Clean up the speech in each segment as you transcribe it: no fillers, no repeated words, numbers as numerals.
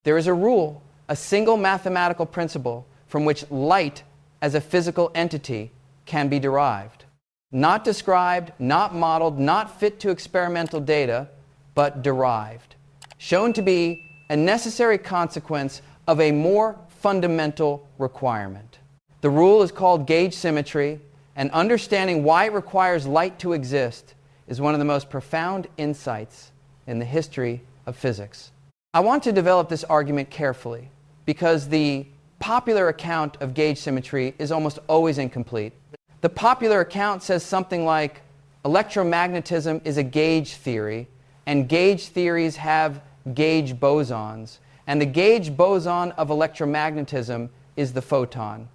There is a rule, a single mathematical principle from which light as a physical entity can be derived. Not described, not modeled, not fit to experimental data, but derived. Shown to be a necessary consequence of a more fundamental requirement. The rule is called gauge symmetry, and understanding why it requires light to exist is one of the most profound insights in the history of physics. I want to develop this argument carefully because the popular account of gauge symmetry is almost always incomplete. The popular account says something like electromagnetism is a gauge theory, and gauge theories have gauge bosons, and the gauge boson of electromagnetism is the photon.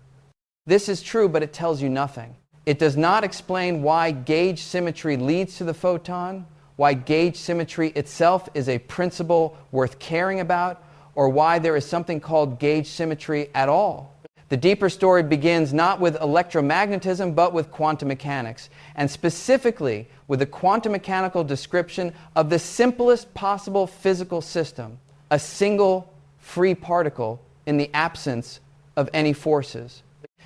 This is true, but it tells you nothing. It does not explain why gauge symmetry leads to the photon, why gauge symmetry itself is a principle worth caring about, or why there is something called gauge symmetry at all. The deeper story begins not with electromagnetism, but with quantum mechanics, and specifically with a quantum mechanical description of the simplest possible physical system, a single free particle in the absence of any forces.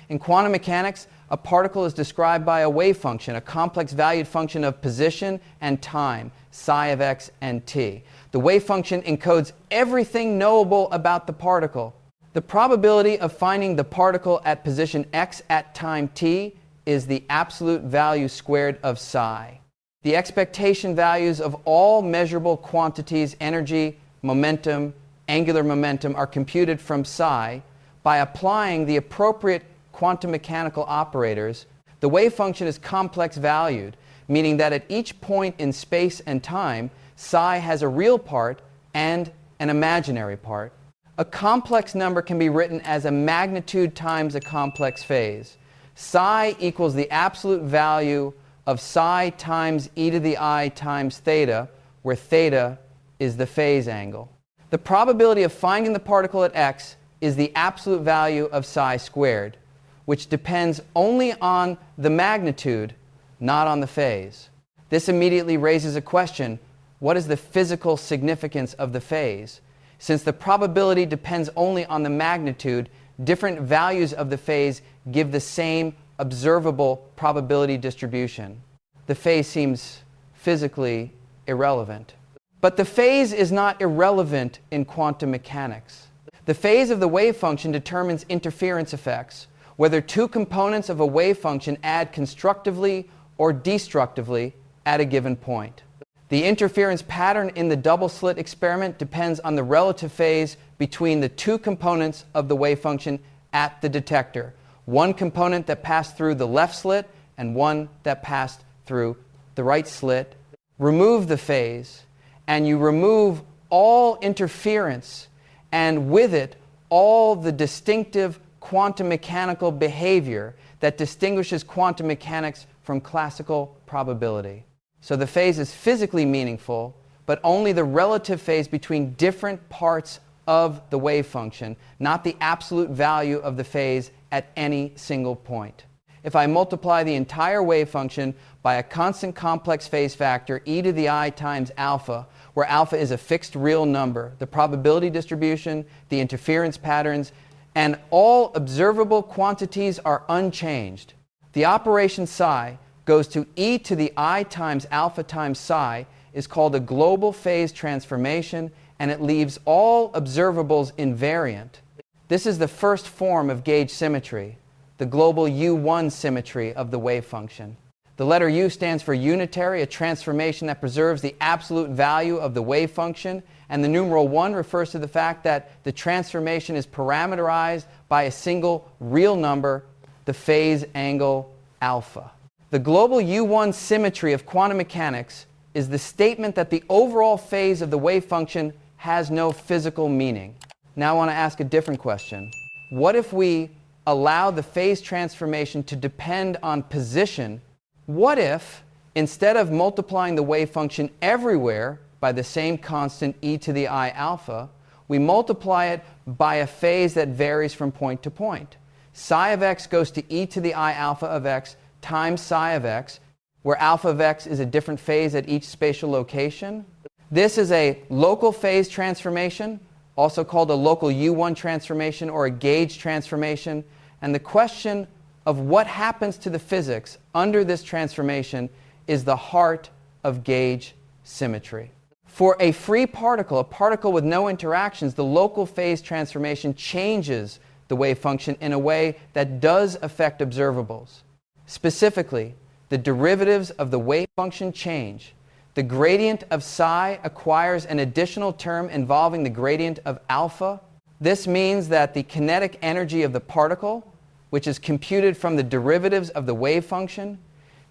In quantum mechanics, a particle is described by a wave function, a complex valued function of position and time, psi of x and t. The wave function encodes everything knowable about the particle. The probability of finding the particle at position x at time t is the absolute value squared of psi. The expectation values of all measurable quantities, energy, momentum, angular momentum, are computed from psi by applying the appropriate quantum mechanical operators. The wave function is complex valued, meaning that at each point in space and time, psi has a real part and an imaginary part. A complex number can be written as a magnitude times a complex phase. Psi equals the absolute value of psi times e to the I times theta, where theta is the phase angle. The probability of finding the particle at x is the absolute value of psi squared, which depends only on the magnitude, not on the phase. This immediately raises a question: what is the physical significance of the phase? Since the probability depends only on the magnitude, different values of the phase give the same observable probability distribution. The phase seems physically irrelevant. But the phase is not irrelevant in quantum mechanics. The phase of the wave function determines interference effects, whether two components of a wave function add constructively or destructively at a given point. The interference pattern in the double-slit experiment depends on the relative phase between the two components of the wave function at the detector. One component that passed through the left slit and one that passed through the right slit. Remove the phase, and you remove all interference, and with it, all the distinctive quantum mechanical behavior that distinguishes quantum mechanics from classical probability. So the phase is physically meaningful, but only the relative phase between different parts of the wave function, not the absolute value of the phase at any single point. If I multiply the entire wave function by a constant complex phase factor, e to the I times alpha, where alpha is a fixed real number, the probability distribution, the interference patterns, and all observable quantities are unchanged, the operation psi goes to e to the I times alpha times psi, is called a global phase transformation, and it leaves all observables invariant. This is the first form of gauge symmetry, the global U1 symmetry of the wave function. The letter U stands for unitary, a transformation that preserves the absolute value of the wave function, and the numeral 1 refers to the fact that the transformation is parameterized by a single real number, the phase angle alpha. The global U1 symmetry of quantum mechanics is the statement that the overall phase of the wave function has no physical meaning. Now I want to ask a different question. What if we allow the phase transformation to depend on position? What if, instead of multiplying the wave function everywhere by the same constant e to the I alpha, we multiply it by a phase that varies from point to point? Psi of x goes to e to the I alpha of x times psi of x, where alpha of x is a different phase at each spatial location. This is a local phase transformation, also called a local U1 transformation or a gauge transformation. And the question of what happens to the physics under this transformation is the heart of gauge symmetry. For a free particle, a particle with no interactions, the local phase transformation changes the wave function in a way that does affect observables. Specifically, the derivatives of the wave function change. The gradient of psi acquires an additional term involving the gradient of alpha. This means that the kinetic energy of the particle, which is computed from the derivatives of the wave function,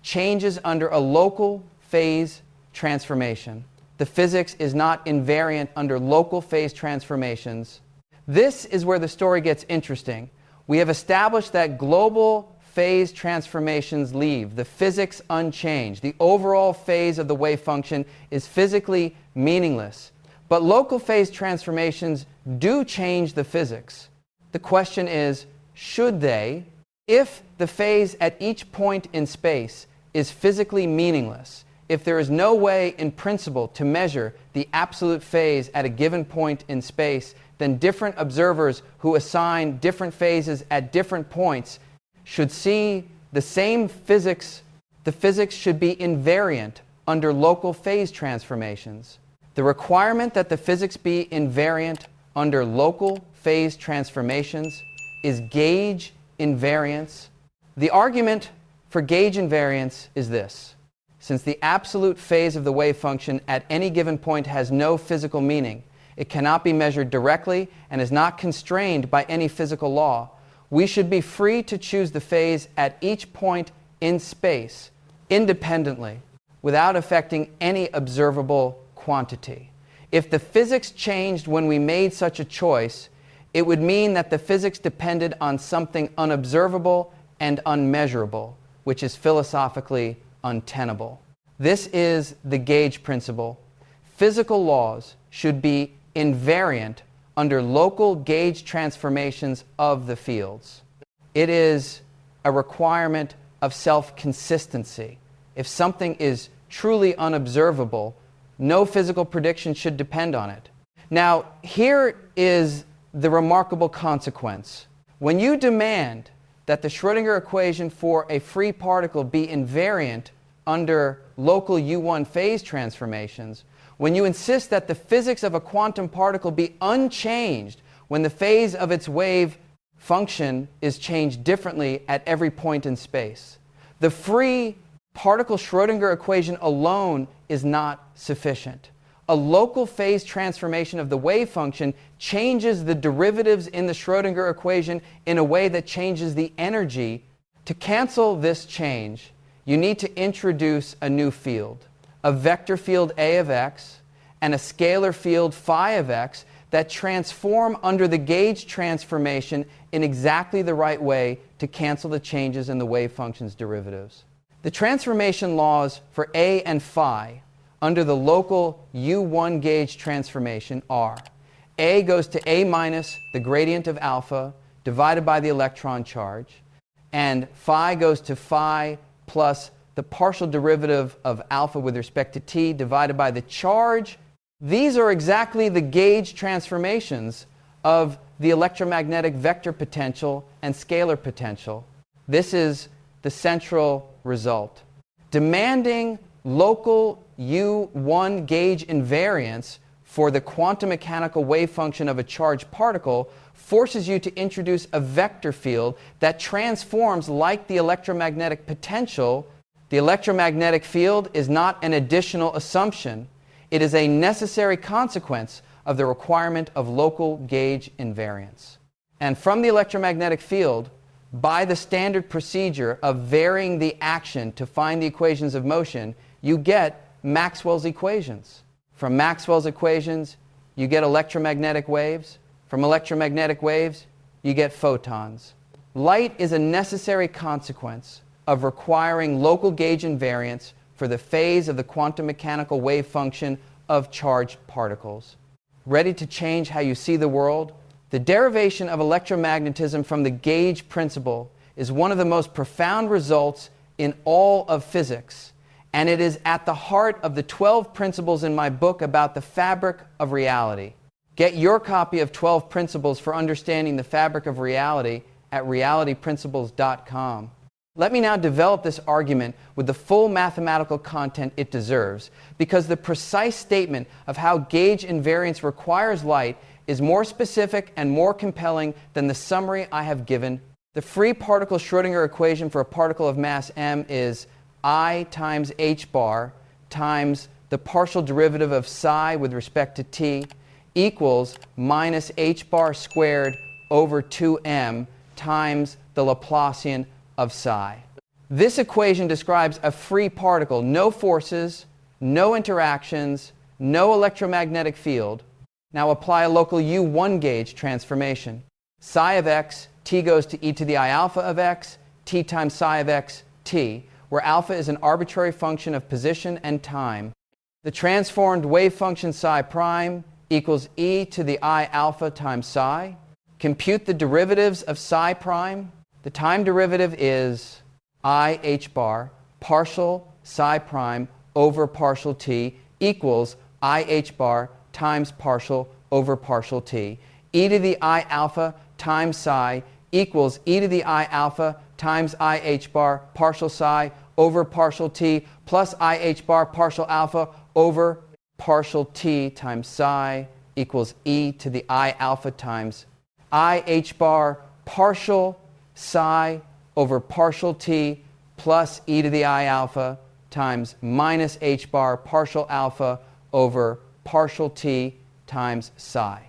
changes under a local phase transformation. The physics is not invariant under local phase transformations. This is where the story gets interesting. We have established that global phase transformations leave the physics unchanged. The overall phase of the wave function is physically meaningless. But local phase transformations do change the physics. The question is, should they? If the phase at each point in space is physically meaningless, if there is no way in principle to measure the absolute phase at a given point in space, then different observers who assign different phases at different points should see the same physics. The physics should be invariant under local phase transformations. The requirement that the physics be invariant under local phase transformations is gauge invariance. The argument for gauge invariance is this. Since the absolute phase of the wave function at any given point has no physical meaning, it cannot be measured directly and is not constrained by any physical law, we should be free to choose the phase at each point in space independently without affecting any observable quantity. If the physics changed when we made such a choice, it would mean that the physics depended on something unobservable and unmeasurable, which is philosophically untenable. This is the gauge principle. Physical laws should be invariant under local gauge transformations of the fields. It is a requirement of self-consistency. If something is truly unobservable, no physical prediction should depend on it. Now, here is the remarkable consequence. When you demand that the Schrödinger equation for a free particle be invariant under local U1 phase transformations, when you insist that the physics of a quantum particle be unchanged when the phase of its wave function is changed differently at every point in space, the free particle Schrödinger equation alone is not sufficient. A local phase transformation of the wave function changes the derivatives in the Schrödinger equation in a way that changes the energy. To cancel this change, you need to introduce a new field, a vector field A of x and a scalar field phi of x that transform under the gauge transformation in exactly the right way to cancel the changes in the wave function's derivatives. The transformation laws for A and phi under the local U1 gauge transformation are: A goes to A minus the gradient of alpha divided by the electron charge, and phi goes to phi plus the partial derivative of alpha with respect to t divided by the charge. These are exactly the gauge transformations of the electromagnetic vector potential and scalar potential. This is the central result. Demanding local U1 gauge invariance for the quantum mechanical wave function of a charged particle forces you to introduce a vector field that transforms like the electromagnetic potential. The electromagnetic field is not an additional assumption. It is a necessary consequence of the requirement of local gauge invariance. And from the electromagnetic field, by the standard procedure of varying the action to find the equations of motion, you get Maxwell's equations. From Maxwell's equations, you get electromagnetic waves. From electromagnetic waves, you get photons. Light is a necessary consequence of requiring local gauge invariance for the phase of the quantum mechanical wave function of charged particles. Ready to change how you see the world? The derivation of electromagnetism from the gauge principle is one of the most profound results in all of physics, and it is at the heart of the 12 principles in my book about the fabric of reality. Get your copy of 12 Principles for Understanding the Fabric of Reality at realityprinciples.com. Let me now develop this argument with the full mathematical content it deserves, because the precise statement of how gauge invariance requires light is more specific and more compelling than the summary I have given. The free particle Schrödinger equation for a particle of mass m is I times h bar times the partial derivative of psi with respect to t equals minus h bar squared over 2m times the Laplacian of psi. This equation describes a free particle, no forces, no interactions, no electromagnetic field. Now apply a local U1 gauge transformation. Psi of x, t goes to e to the I alpha of x, t times psi of x, t, where alpha is an arbitrary function of position and time. The transformed wave function psi prime equals e to the I alpha times psi. Compute the derivatives of psi prime. The time derivative is I h bar partial psi prime over partial t equals I h bar times partial over partial t. E to the I alpha times psi equals e to the I alpha times I h bar partial psi over partial t plus I h bar partial alpha over partial t times psi equals e to the I alpha times I h bar partial psi over partial t plus e to the I alpha times minus h bar partial alpha over partial t times psi.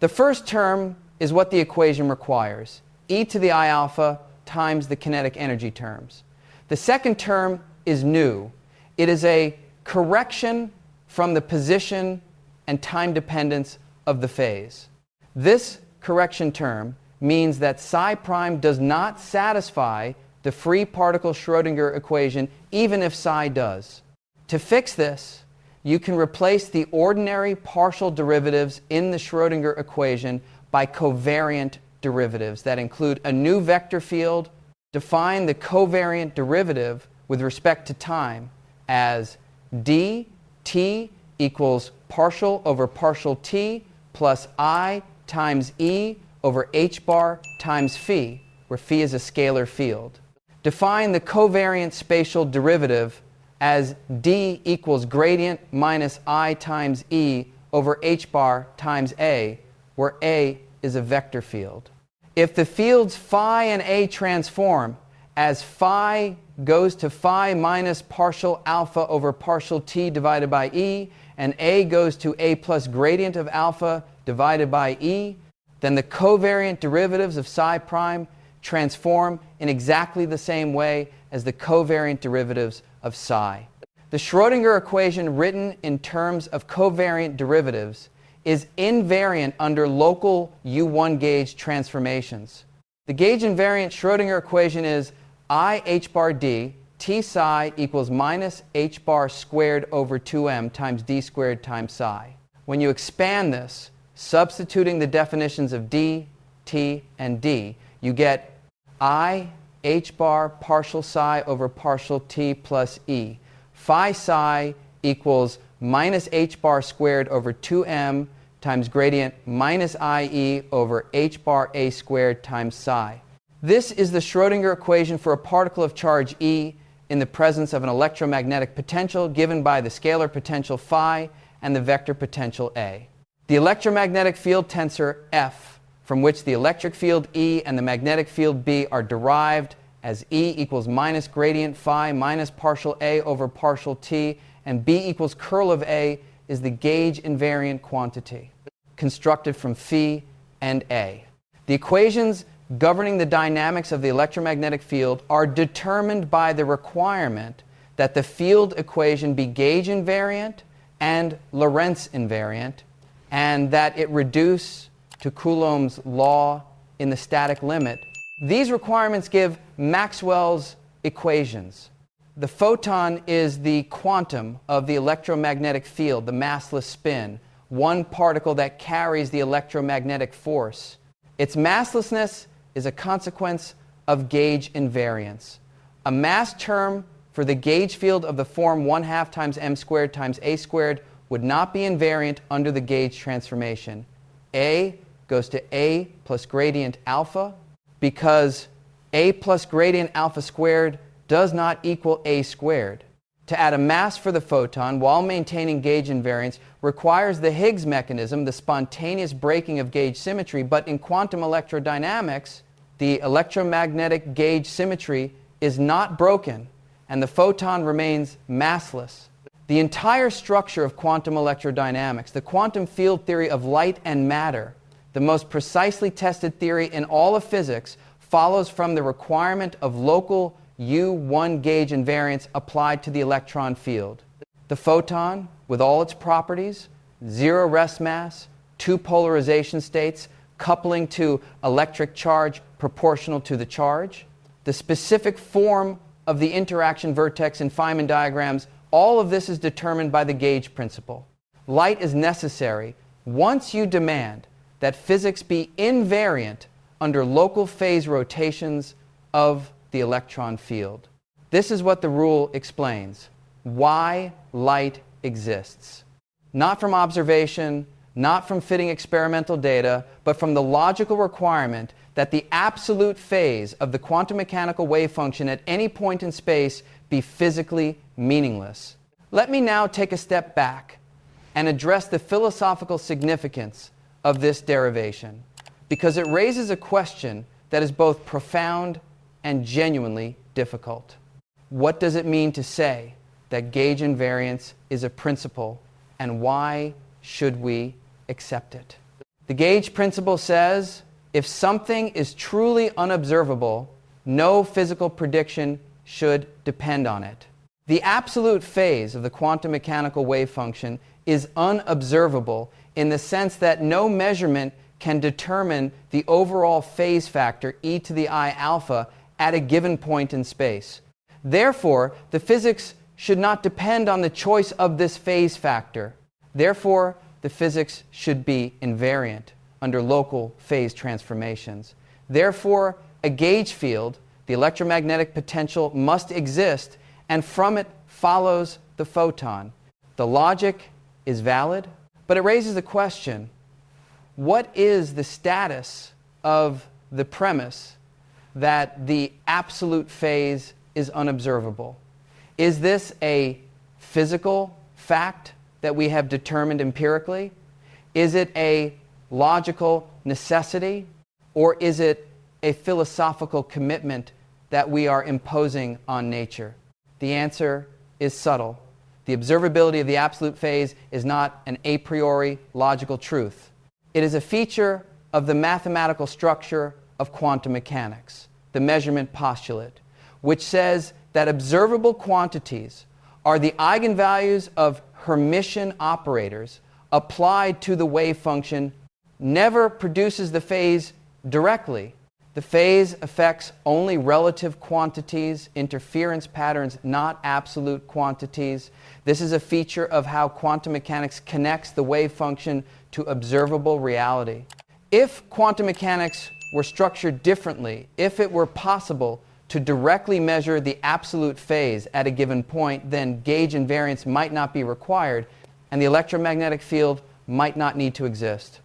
The first term is what the equation requires, e to the I alpha times the kinetic energy terms. The second term is new. It is a correction from the position and time dependence of the phase. This correction term means that psi prime does not satisfy the free particle Schrödinger equation even if psi does. To fix this, you can replace the ordinary partial derivatives in the Schrödinger equation by covariant derivatives that include a new vector field. Define the covariant derivative with respect to time as dt equals partial over partial t plus I times e over h bar times phi, where phi is a scalar field. Define the covariant spatial derivative as d equals gradient minus I times e over h bar times a, where a is a vector field. If the fields phi and a transform as phi goes to phi minus partial alpha over partial t divided by e, and a goes to a plus gradient of alpha divided by e, then the covariant derivatives of psi prime transform in exactly the same way as the covariant derivatives of psi. The Schrödinger equation written in terms of covariant derivatives is invariant under local U1 gauge transformations. The gauge invariant Schrödinger equation is I h bar d t psi equals minus h bar squared over 2m times d squared times psi. When you expand this, substituting the definitions of d, t, and d, you get I h bar partial psi over partial t plus e. Phi psi equals minus h bar squared over 2m times gradient minus ie over h bar a squared times psi. This is the Schrödinger equation for a particle of charge E in the presence of an electromagnetic potential given by the scalar potential phi and the vector potential A. The electromagnetic field tensor F, from which the electric field E and the magnetic field B are derived as E equals minus gradient phi minus partial A over partial T, and B equals curl of A, is the gauge invariant quantity constructed from phi and A. The equations governing the dynamics of the electromagnetic field are determined by the requirement that the field equation be gauge invariant and Lorentz invariant, and that it reduce to Coulomb's law in the static limit. These requirements give Maxwell's equations. The photon is the quantum of the electromagnetic field, the massless spin, one particle that carries the electromagnetic force. Its masslessness is a consequence of gauge invariance. A mass term for the gauge field of the form 1/2 times m squared times a squared would not be invariant under the gauge transformation. A goes to A plus gradient alpha, because A plus gradient alpha squared does not equal A squared. To add a mass for the photon while maintaining gauge invariance requires the Higgs mechanism, the spontaneous breaking of gauge symmetry, but in quantum electrodynamics, the electromagnetic gauge symmetry is not broken and the photon remains massless. The entire structure of quantum electrodynamics, the quantum field theory of light and matter, the most precisely tested theory in all of physics, follows from the requirement of local U1 gauge invariance applied to the electron field. The photon, with all its properties, zero rest mass, two polarization states, coupling to electric charge proportional to the charge, the specific form of the interaction vertex in Feynman diagrams, all of this is determined by the gauge principle. Light is necessary once you demand that physics be invariant under local phase rotations of the electron field. This is what the rule explains: why light exists. Not from observation, not from fitting experimental data, but from the logical requirement that the absolute phase of the quantum mechanical wave function at any point in space be physically meaningless. Let me now take a step back and address the philosophical significance of this derivation, because it raises a question that is both profound and genuinely difficult. What does it mean to say that gauge invariance is a principle, and why should we accept it? The gauge principle says if something is truly unobservable, no physical prediction should depend on it. The absolute phase of the quantum mechanical wave function is unobservable in the sense that no measurement can determine the overall phase factor e to the I alpha at a given point in space. Therefore, the physics should not depend on the choice of this phase factor. Therefore, the physics should be invariant under local phase transformations. Therefore, a gauge field, the electromagnetic potential, must exist, and from it follows the photon. The logic is valid, but it raises the question: what is the status of the premise that the absolute phase is unobservable? Is this a physical fact that we have determined empirically? Is it a logical necessity? Or is it a philosophical commitment that we are imposing on nature? The answer is subtle. The observability of the absolute phase is not an a priori logical truth. It is a feature of the mathematical structure of quantum mechanics, the measurement postulate, which says that observable quantities are the eigenvalues of Hermitian operators applied to the wave function, never produces the phase directly. The phase affects only relative quantities, interference patterns, not absolute quantities. This is a feature of how quantum mechanics connects the wave function to observable reality. If quantum mechanics were structured differently, if it were possible to directly measure the absolute phase at a given point, then gauge invariance might not be required, and the electromagnetic field might not need to exist.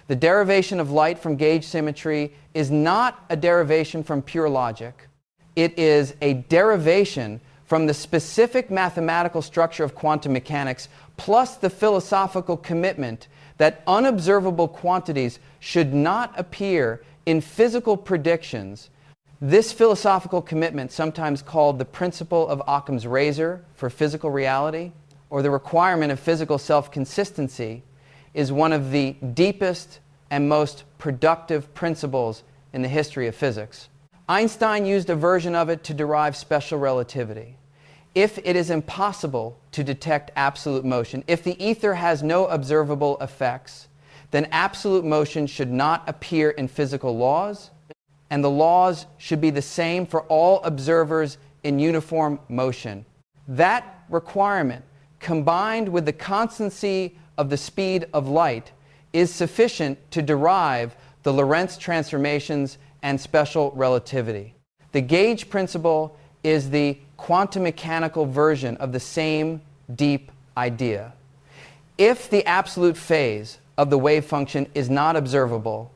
The derivation of light from gauge symmetry is not a derivation from pure logic. It is a derivation from the specific mathematical structure of quantum mechanics, plus the philosophical commitment that unobservable quantities should not appear in physical predictions. This philosophical commitment, sometimes called the principle of Occam's razor for physical reality, or the requirement of physical self-consistency, is one of the deepest and most productive principles in the history of physics. Einstein used a version of it to derive special relativity. If it is impossible to detect absolute motion, if the ether has no observable effects, then absolute motion should not appear in physical laws, and the laws should be the same for all observers in uniform motion. That requirement, combined with the constancy of the speed of light, is sufficient to derive the Lorentz transformations and special relativity. The gauge principle is the quantum mechanical version of the same deep idea. If the absolute phase of the wave function is not observable,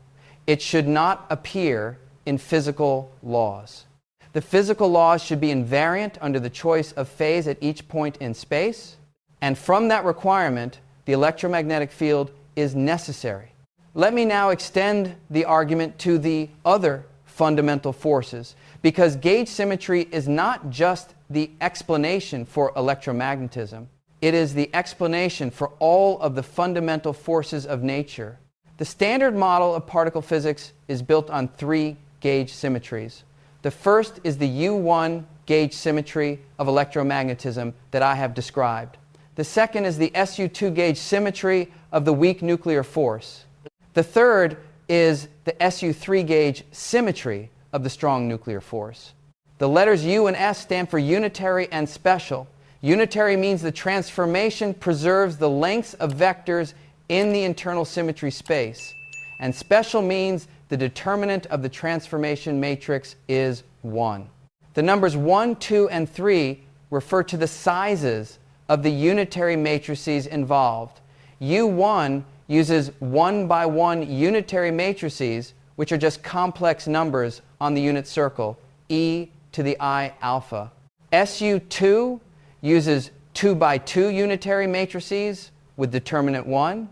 it should not appear in physical laws. The physical laws should be invariant under the choice of phase at each point in space, and from that requirement, the electromagnetic field is necessary. Let me now extend the argument to the other fundamental forces, because gauge symmetry is not just the explanation for electromagnetism. It is the explanation for all of the fundamental forces of nature. The standard model of particle physics is built on three gauge symmetries. The first is the U1 gauge symmetry of electromagnetism that I have described. The second is the SU2 gauge symmetry of the weak nuclear force. The third is the SU3 gauge symmetry of the strong nuclear force. The letters U and S stand for unitary and special. Unitary means the transformation preserves the lengths of vectors in the internal symmetry space. And special means the determinant of the transformation matrix is 1. The numbers 1, 2, and 3 refer to the sizes of the unitary matrices involved. U1 uses 1 by 1 unitary matrices, which are just complex numbers on the unit circle, e to the I alpha. SU2 uses 2 by 2 unitary matrices with determinant 1.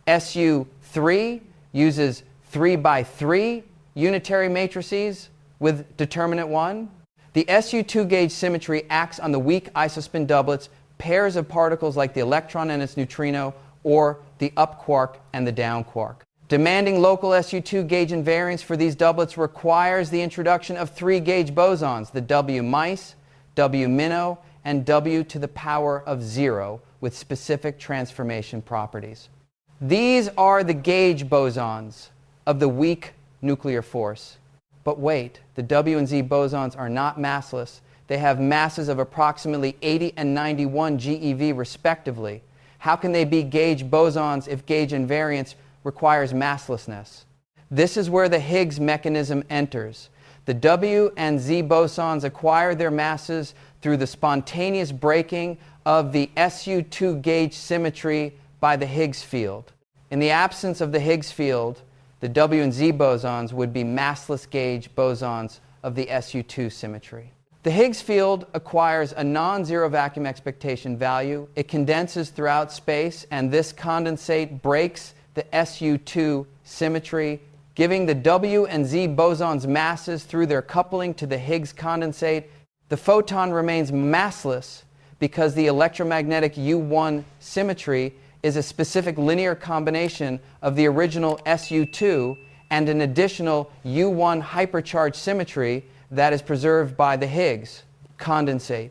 SU3 uses 3 by 3 unitary matrices with determinant 1. The SU2 gauge symmetry acts on the weak isospin doublets, pairs of particles like the electron and its neutrino, or the up quark and the down quark. Demanding local SU2 gauge invariance for these doublets requires the introduction of 3 gauge bosons, the W mice, W minnow, and W to the power of 0 with specific transformation properties. These are the gauge bosons of the weak nuclear force. But wait, the W and Z bosons are not massless. They have masses of approximately 80 and 91 GeV respectively. How can they be gauge bosons if gauge invariance requires masslessness? This is where the Higgs mechanism enters. The W and Z bosons acquire their masses through the spontaneous breaking of the SU2 gauge symmetry by the Higgs field. In the absence of the Higgs field, the W and Z bosons would be massless gauge bosons of the SU2 symmetry. The Higgs field acquires a non-zero vacuum expectation value. It condenses throughout space, and this condensate breaks the SU2 symmetry, giving the W and Z bosons masses through their coupling to the Higgs condensate. The photon remains massless because the electromagnetic U1 symmetry is a specific linear combination of the original SU2 and an additional U1 hypercharged symmetry that is preserved by the Higgs condensate.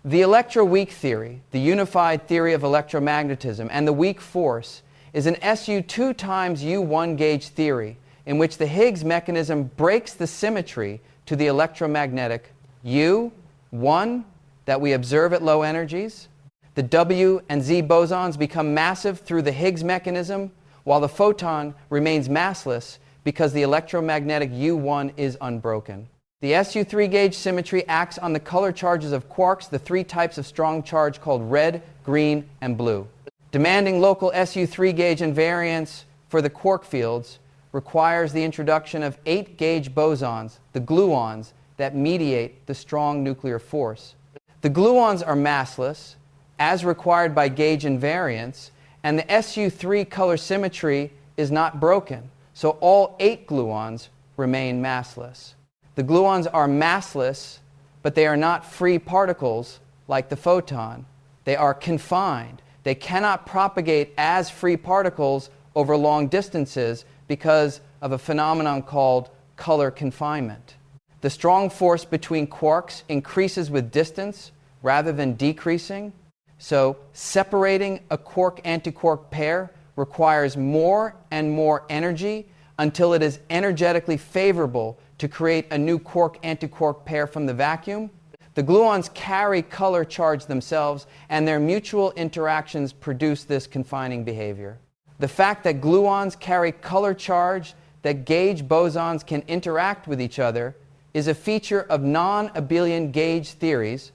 The electroweak theory, the unified theory of electromagnetism, and the weak force is an SU2 times U1 gauge theory in which the Higgs mechanism breaks the symmetry to the electromagnetic U1 that we observe at low energies. The W and Z bosons become massive through the Higgs mechanism, while the photon remains massless because the electromagnetic U1 is unbroken. The SU3 gauge symmetry acts on the color charges of quarks, the 3 types of strong charge called red, green, and blue. Demanding local SU3 gauge invariance for the quark fields requires the introduction of 8 gauge bosons, the gluons, that mediate the strong nuclear force. The gluons are massless, as required by gauge invariance, and the SU3 color symmetry is not broken, so all 8 gluons remain massless. The gluons are massless, but they are not free particles like the photon. They are confined. They cannot propagate as free particles over long distances because of a phenomenon called color confinement. The strong force between quarks increases with distance rather than decreasing. So separating a quark-antiquark pair requires more and more energy until it is energetically favorable to create a new quark-antiquark pair from the vacuum. The gluons carry color charge themselves, and their mutual interactions produce this confining behavior. The fact that gluons carry color charge, that gauge bosons can interact with each other, is a feature of non-abelian gauge theories,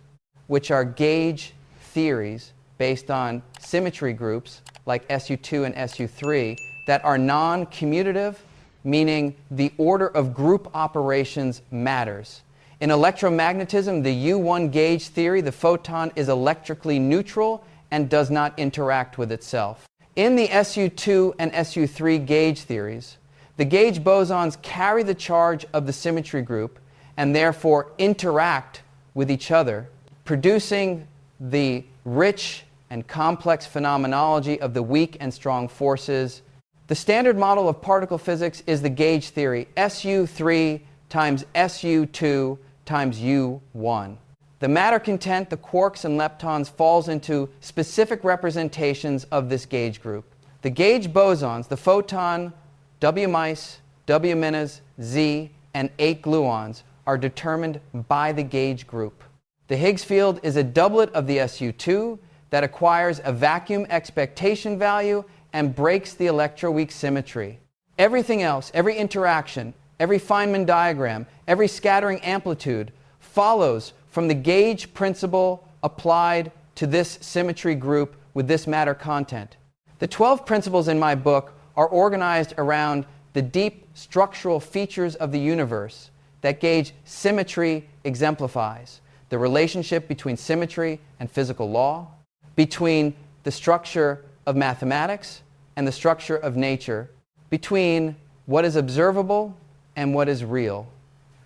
which are gauge theories based on symmetry groups like SU2 and SU3 that are non-commutative, meaning the order of group operations matters. In electromagnetism, the U1 gauge theory, the photon is electrically neutral and does not interact with itself. In the SU2 and SU3 gauge theories, the gauge bosons carry the charge of the symmetry group and therefore interact with each other, producing the rich and complex phenomenology of the weak and strong forces. The standard model of particle physics is the gauge theory, SU3 times SU2 times U1. The matter content, the quarks and leptons, falls into specific representations of this gauge group. The gauge bosons, the photon, W mice, W minas, Z, and 8 gluons, are determined by the gauge group. The Higgs field is a doublet of the SU2 that acquires a vacuum expectation value and breaks the electroweak symmetry. Everything else, every interaction, every Feynman diagram, every scattering amplitude follows from the gauge principle applied to this symmetry group with this matter content. The 12 principles in my book are organized around the deep structural features of the universe that gauge symmetry exemplifies. The relationship between symmetry and physical law, between the structure of mathematics and the structure of nature, between what is observable and what is real.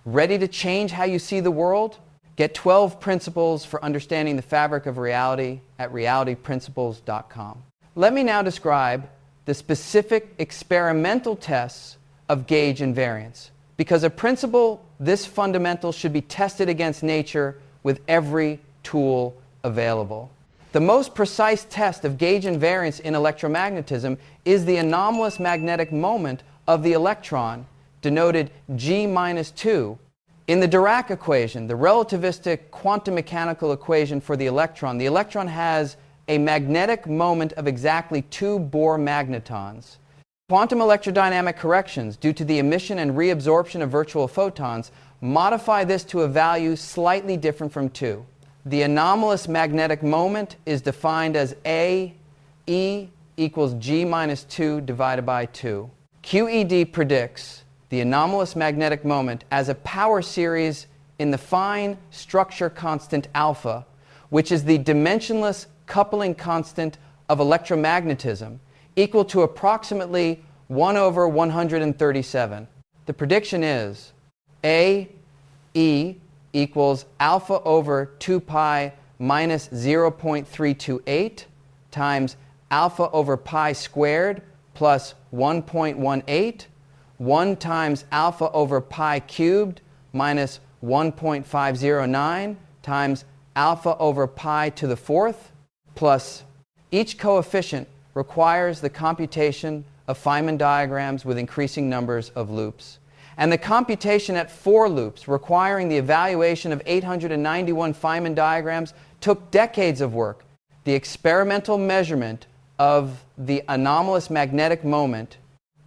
Ready to change how you see the world? Get 12 principles for understanding the fabric of reality at realityprinciples.com. Let me now describe the specific experimental tests of gauge invariance, because a principle this fundamental should be tested against nature with every tool available. The most precise test of gauge invariance in electromagnetism is the anomalous magnetic moment of the electron, denoted G-2. In the Dirac equation, the relativistic quantum mechanical equation for the electron has a magnetic moment of exactly 2 Bohr magnetons. Quantum electrodynamic corrections due to the emission and reabsorption of virtual photons modify this to a value slightly different from 2. The anomalous magnetic moment is defined as E equals G-2 divided by 2. QED predicts the anomalous magnetic moment as a power series in the fine structure constant alpha, which is the dimensionless coupling constant of electromagnetism, equal to approximately 1 over 137. The prediction is E equals alpha over 2 pi minus 0.328 times alpha over pi squared plus 1.18, 1 times alpha over pi cubed minus 1.509 times alpha over pi to the 4th, plus each coefficient requires the computation of Feynman diagrams with increasing numbers of loops. And the computation at 4 loops, requiring the evaluation of 891 Feynman diagrams, took decades of work. The experimental measurement of the anomalous magnetic moment,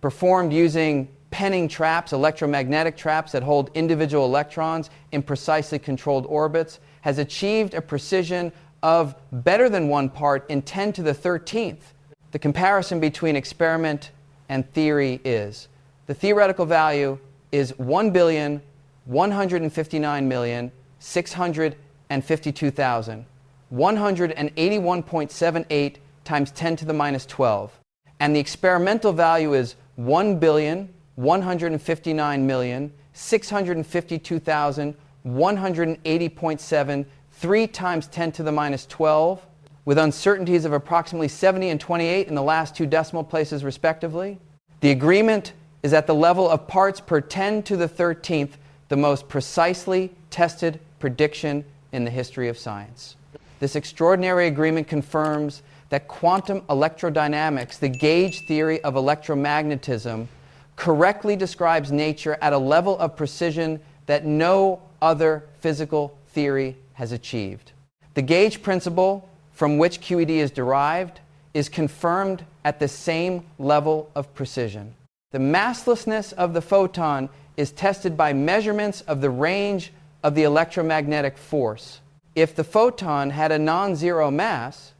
performed using penning traps, electromagnetic traps that hold individual electrons in precisely controlled orbits, has achieved a precision of better than 1 part in 10 to the 13th. The comparison between experiment and theory is, the theoretical value is 1,159,652,000, 181.78 times 10 to the minus 12. And the experimental value is 1,159,652,180.7, 3 times 10 to the minus 12, with uncertainties of approximately 70 and 28 in the last 2 decimal places respectively. The agreement is at the level of parts per 10 to the 13th, the most precisely tested prediction in the history of science. This extraordinary agreement confirms that quantum electrodynamics, the gauge theory of electromagnetism, correctly describes nature at a level of precision that no other physical theory has achieved. The gauge principle, from which QED is derived, is confirmed at the same level of precision. The masslessness of the photon is tested by measurements of the range of the electromagnetic force. If the photon had a non-zero mass,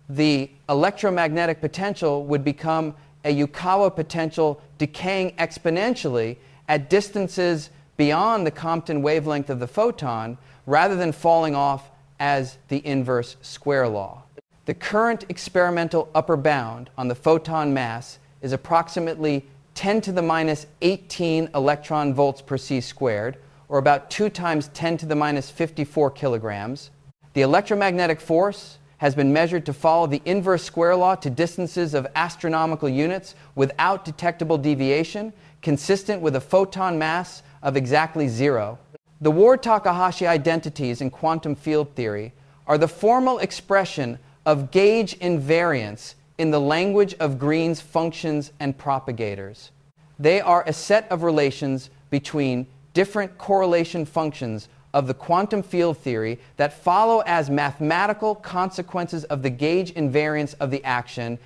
the electromagnetic potential would become a Yukawa potential decaying exponentially at distances beyond the Compton wavelength of the photon, rather than falling off as the inverse square law. The current experimental upper bound on the photon mass is approximately 10 to the minus 18 electron volts per c squared, or about 2 times 10 to the minus 54 kilograms. The electromagnetic force has been measured to follow the inverse square law to distances of astronomical units without detectable deviation, consistent with a photon mass of exactly 0. The Ward-Takahashi identities in quantum field theory are the formal expression of gauge invariance in the language of Greene's functions and propagators. They are a set of relations between different correlation functions of the quantum field theory that follow as mathematical consequences of the gauge invariance of the action.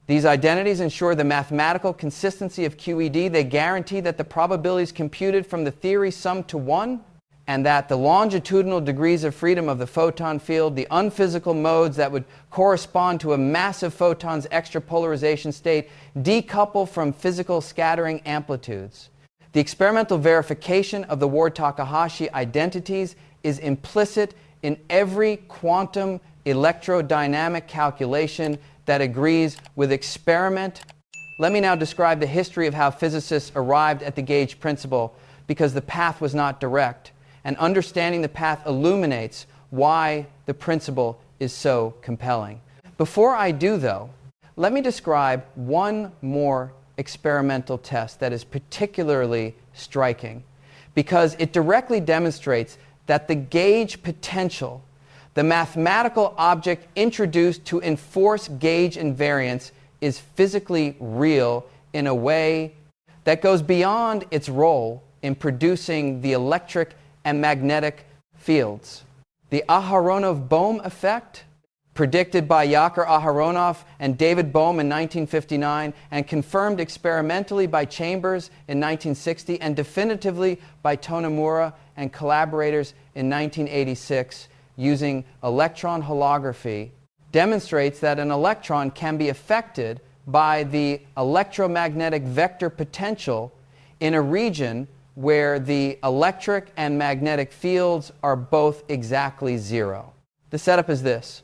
These identities ensure the mathematical consistency of QED. They guarantee that the probabilities computed from the theory sum to 1, and that the longitudinal degrees of freedom of the photon field, the unphysical modes that would correspond to a massive photon's extrapolarization state, decouple from physical scattering amplitudes. The experimental verification of the Ward-Takahashi identities is implicit in every quantum electrodynamic calculation that agrees with experiment. Let me now describe the history of how physicists arrived at the gauge principle, because the path was not direct, and understanding the path illuminates why the principle is so compelling. Before I do, though, let me describe one more experimental test that is particularly striking, because it directly demonstrates that the gauge potential, the mathematical object introduced to enforce gauge invariance, is physically real in a way that goes beyond its role in producing the electric and magnetic fields. The Aharonov-Bohm effect, predicted by Yakir Aharonov and David Bohm in 1959, and confirmed experimentally by Chambers in 1960, and definitively by Tonemura and collaborators in 1986 using electron holography, demonstrates that an electron can be affected by the electromagnetic vector potential in a region where the electric and magnetic fields are both exactly 0. The setup is this.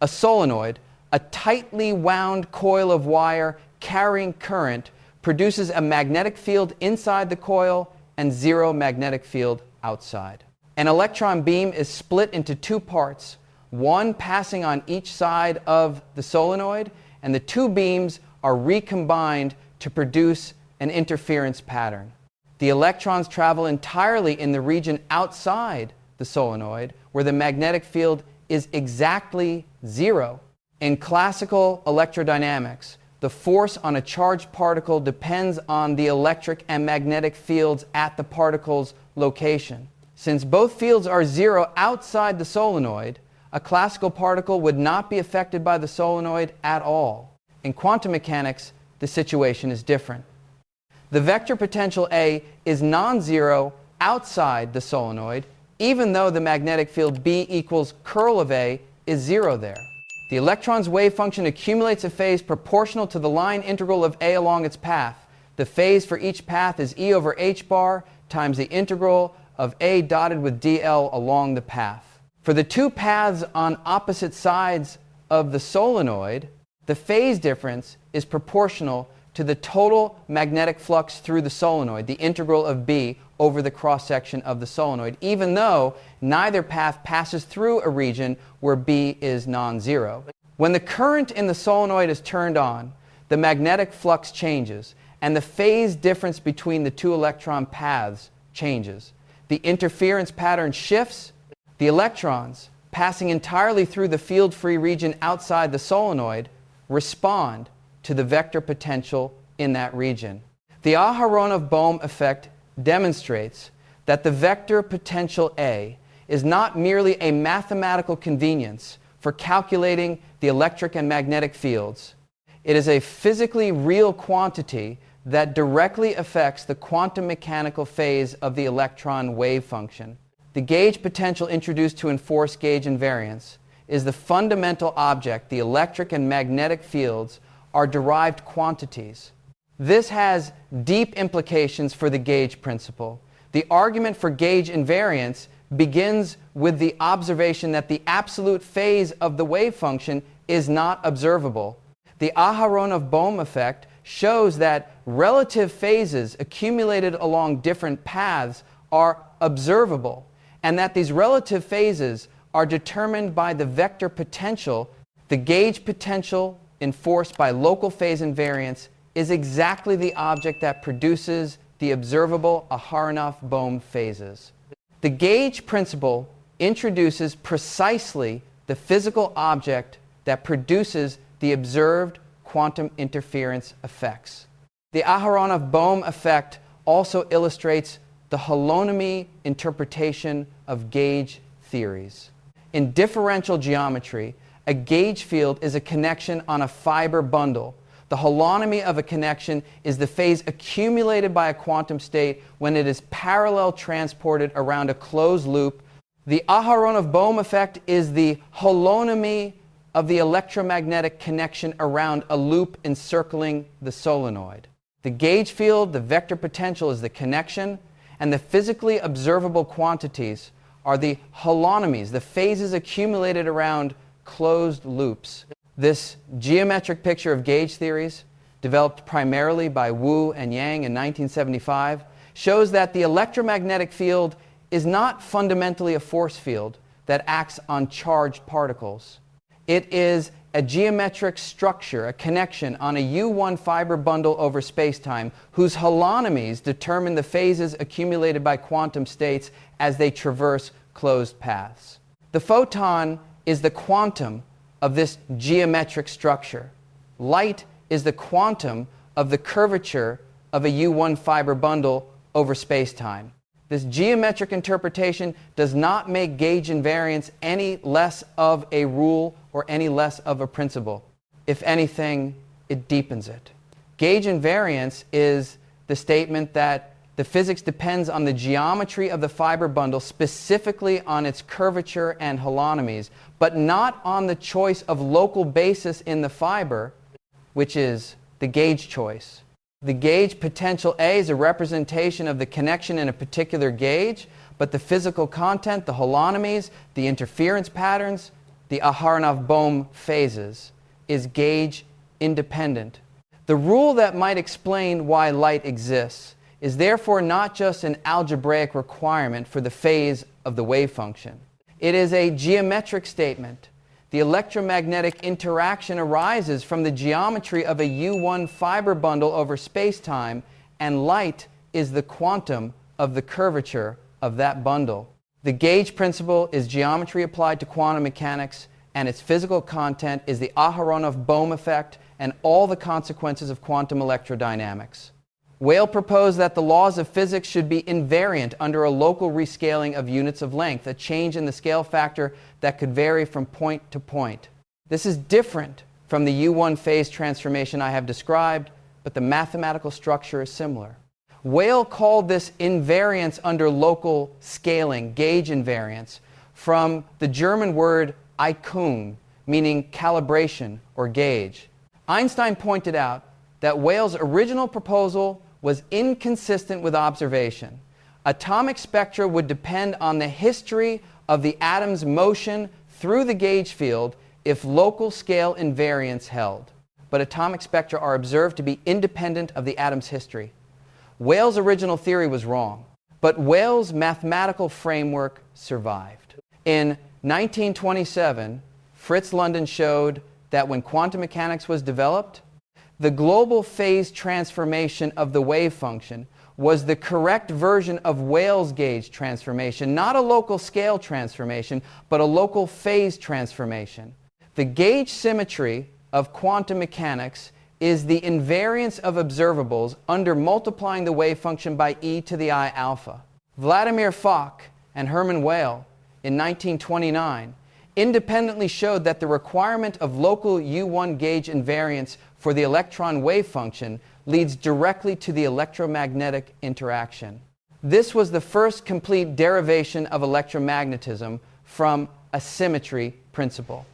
A solenoid, a tightly wound coil of wire carrying current, produces a magnetic field inside the coil and 0 magnetic field outside. An electron beam is split into 2 parts, one passing on each side of the solenoid, and the 2 beams are recombined to produce an interference pattern. The electrons travel entirely in the region outside the solenoid, where the magnetic field is exactly 0. In classical electrodynamics, the force on a charged particle depends on the electric and magnetic fields at the particle's location. Since both fields are 0 outside the solenoid, a classical particle would not be affected by the solenoid at all. In quantum mechanics, the situation is different. The vector potential A is non-zero outside the solenoid, even though the magnetic field B equals curl of A is 0 there. The electron's wave function accumulates a phase proportional to the line integral of A along its path. The phase for each path is E over h bar times the integral of A dotted with dl along the path. For the 2 paths on opposite sides of the solenoid, the phase difference is proportional to the total magnetic flux through the solenoid, the integral of B over the cross-section of the solenoid, even though neither path passes through a region where B is non-zero. When the current in the solenoid is turned on, the magnetic flux changes, and the phase difference between the 2 electron paths changes. The interference pattern shifts. The electrons, passing entirely through the field-free region outside the solenoid, respond to the vector potential in that region. The Aharonov-Bohm effect demonstrates that the vector potential A is not merely a mathematical convenience for calculating the electric and magnetic fields. It is a physically real quantity that directly affects the quantum mechanical phase of the electron wave function. The gauge potential introduced to enforce gauge invariance is the fundamental object, the electric and magnetic fields, are derived quantities. This has deep implications for the gauge principle. The argument for gauge invariance begins with the observation that the absolute phase of the wave function is not observable. The Aharonov-Bohm effect shows that relative phases accumulated along different paths are observable, and that these relative phases are determined by the vector potential. The gauge potential enforced by local phase invariance is exactly the object that produces the observable Aharonov-Bohm phases. The gauge principle introduces precisely the physical object that produces the observed quantum interference effects. The Aharonov-Bohm effect also illustrates the holonomy interpretation of gauge theories. In differential geometry, a gauge field is a connection on a fiber bundle. The holonomy of a connection is the phase accumulated by a quantum state when it is parallel transported around a closed loop. The Aharonov-Bohm effect is the holonomy of the electromagnetic connection around a loop encircling the solenoid. The gauge field, the vector potential, is the connection, and the physically observable quantities are the holonomies, the phases accumulated around closed loops. This geometric picture of gauge theories, developed primarily by Wu and Yang in 1975, shows that the electromagnetic field is not fundamentally a force field that acts on charged particles. It is a geometric structure, a connection on a U1 fiber bundle over spacetime whose holonomies determine the phases accumulated by quantum states as they traverse closed paths. The photon is the quantum of this geometric structure. Light is the quantum of the curvature of a U1 fiber bundle over spacetime. This geometric interpretation does not make gauge invariance any less of a rule or any less of a principle. If anything, it deepens it. Gauge invariance is the statement that the physics depends on the geometry of the fiber bundle, specifically on its curvature and holonomies, but not on the choice of local basis in the fiber, which is the gauge choice. The gauge potential A is a representation of the connection in a particular gauge, but the physical content, the holonomies, the interference patterns, the Aharonov-Bohm phases, is gauge independent. The rule that might explain why light exists is therefore not just an algebraic requirement for the phase of the wave function. It is a geometric statement. The electromagnetic interaction arises from the geometry of a U1 fiber bundle over spacetime, and light is the quantum of the curvature of that bundle. The gauge principle is geometry applied to quantum mechanics, and its physical content is the Aharonov-Bohm effect and all the consequences of quantum electrodynamics. Weyl proposed that the laws of physics should be invariant under a local rescaling of units of length, a change in the scale factor that could vary from point to point. This is different from the U1 phase transformation I have described, but the mathematical structure is similar. Weyl called this invariance under local scaling, gauge invariance, from the German word Eichung, meaning calibration or gauge. Einstein pointed out that Weyl's original proposal was inconsistent with observation. Atomic spectra would depend on the history of the atom's motion through the gauge field if local scale invariance held. But atomic spectra are observed to be independent of the atom's history. Weyl's original theory was wrong, but Weyl's mathematical framework survived. In 1927, Fritz London showed that when quantum mechanics was developed, the global phase transformation of the wave function was the correct version of Weyl's gauge transformation, not a local scale transformation, but a local phase transformation. The gauge symmetry of quantum mechanics is the invariance of observables under multiplying the wave function by e to the I alpha. Vladimir Fock and Hermann Weyl in 1929 independently showed that the requirement of local U1 gauge invariance for the electron wave function leads directly to the electromagnetic interaction. This was the first complete derivation of electromagnetism from a symmetry principle.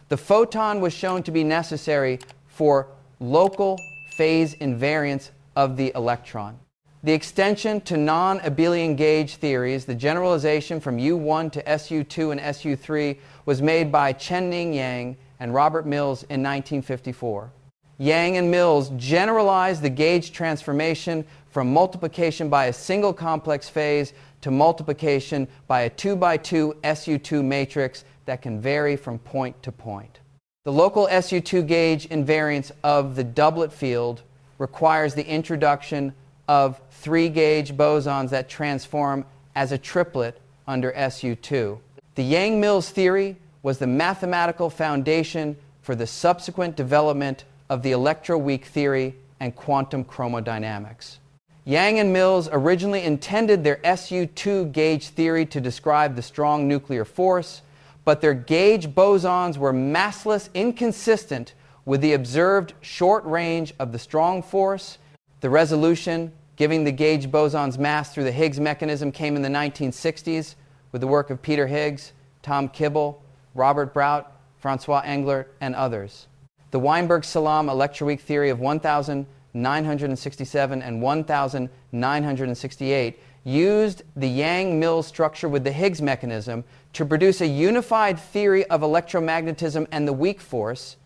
The photon was shown to be necessary for local phase invariance of the electron. The extension to non-abelian gauge theories, the generalization from U1 to SU2 and SU3, was made by Chen-Ning Yang and Robert Mills in 1954. Yang and Mills generalized the gauge transformation from multiplication by a single complex phase to multiplication by a 2x2 SU2 matrix that can vary from point to point. The local SU2 gauge invariance of the doublet field requires the introduction of 3 gauge bosons that transform as a triplet under SU2. The Yang-Mills theory was the mathematical foundation for the subsequent development of the electroweak theory and quantum chromodynamics. Yang and Mills originally intended their SU2 gauge theory to describe the strong nuclear force, but their gauge bosons were massless, inconsistent with the observed short range of the strong force. The resolution giving the gauge bosons mass through the Higgs mechanism came in the 1960s with the work of Peter Higgs, Tom Kibble, Robert Brout, Francois Englert, and others. The Weinberg-Salam electroweak theory of 1967 and 1968 used the Yang-Mills structure with the Higgs mechanism to produce a unified theory of electromagnetism and the weak force,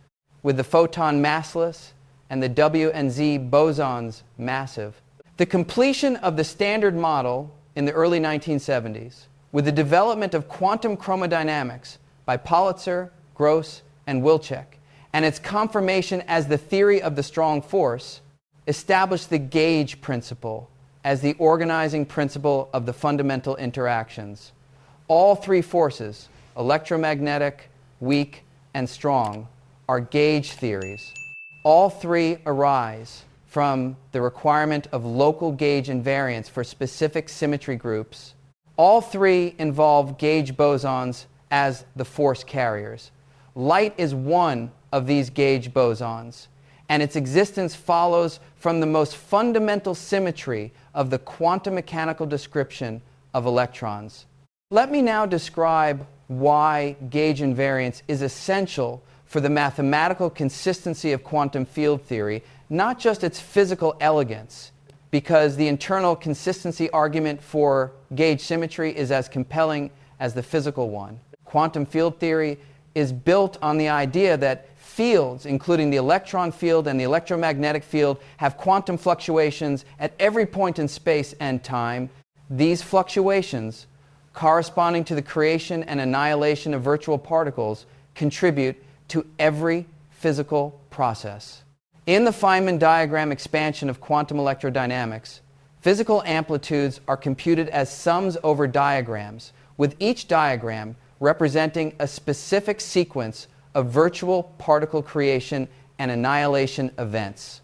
with the photon massless and the W and Z bosons massive. The completion of the Standard Model in the early 1970s, with the development of quantum chromodynamics by Politzer, Gross, and Wilczek, and its confirmation as the theory of the strong force, established the gauge principle as the organizing principle of the fundamental interactions. All 3 forces, electromagnetic, weak, and strong, are gauge theories. All 3 arise from the requirement of local gauge invariance for specific symmetry groups. All 3 involve gauge bosons as the force carriers. Light is one of these gauge bosons, and its existence follows from the most fundamental symmetry of the quantum mechanical description of electrons. Let me now describe why gauge invariance is essential for the mathematical consistency of quantum field theory, not just its physical elegance, because the internal consistency argument for gauge symmetry is as compelling as the physical one. Quantum field theory is built on the idea that fields, including the electron field and the electromagnetic field, have quantum fluctuations at every point in space and time. These fluctuations, corresponding to the creation and annihilation of virtual particles, contribute to every physical process. In the Feynman diagram expansion of quantum electrodynamics, physical amplitudes are computed as sums over diagrams, with each diagram representing a specific sequence of virtual particle creation and annihilation events.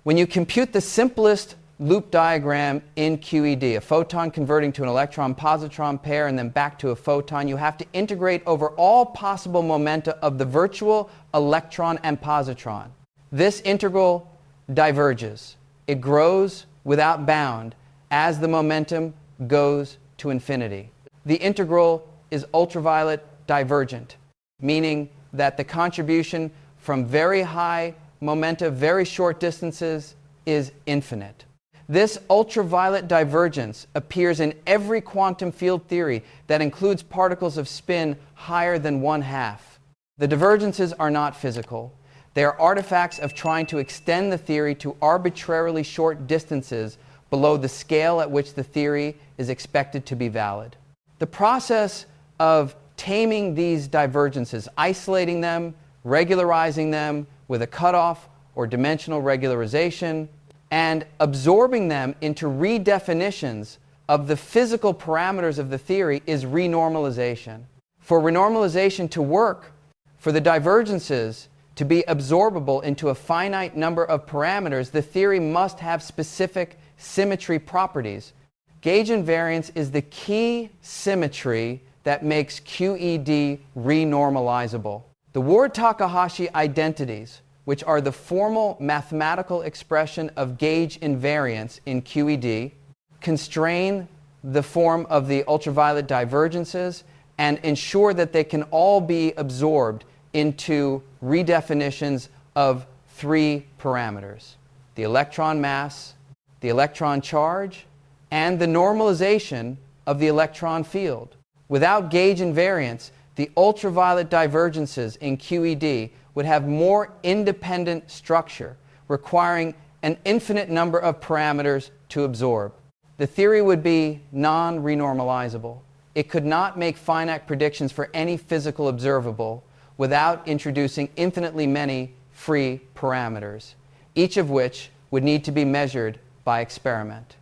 When you compute the simplest loop diagram in QED, a photon converting to an electron-positron pair and then back to a photon, you have to integrate over all possible momenta of the virtual electron and positron. This integral diverges. It grows without bound as the momentum goes to infinity. The integral is ultraviolet divergent, meaning that the contribution from very high momenta, very short distances, is infinite. This ultraviolet divergence appears in every quantum field theory that includes particles of spin higher than 1/2. The divergences are not physical. They are artifacts of trying to extend the theory to arbitrarily short distances below the scale at which the theory is expected to be valid. The process of taming these divergences, isolating them, regularizing them with a cutoff or dimensional regularization, and absorbing them into redefinitions of the physical parameters of the theory is renormalization. For renormalization to work, for the divergences to be absorbable into a finite number of parameters, the theory must have specific symmetry properties. Gauge invariance is the key symmetry that makes QED renormalizable. The Ward-Takahashi identities, which are the formal mathematical expression of gauge invariance in QED, constrain the form of the ultraviolet divergences and ensure that they can all be absorbed into redefinitions of three parameters: the electron mass, the electron charge, and the normalization of the electron field. Without gauge invariance, the ultraviolet divergences in QED would have more independent structure, requiring an infinite number of parameters to absorb. The theory would be non-renormalizable. It could not make finite predictions for any physical observable without introducing infinitely many free parameters, each of which would need to be measured by experiment.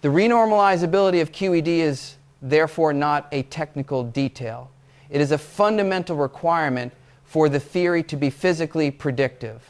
The renormalizability of QED is therefore not a technical detail. It is a fundamental requirement for the theory to be physically predictive.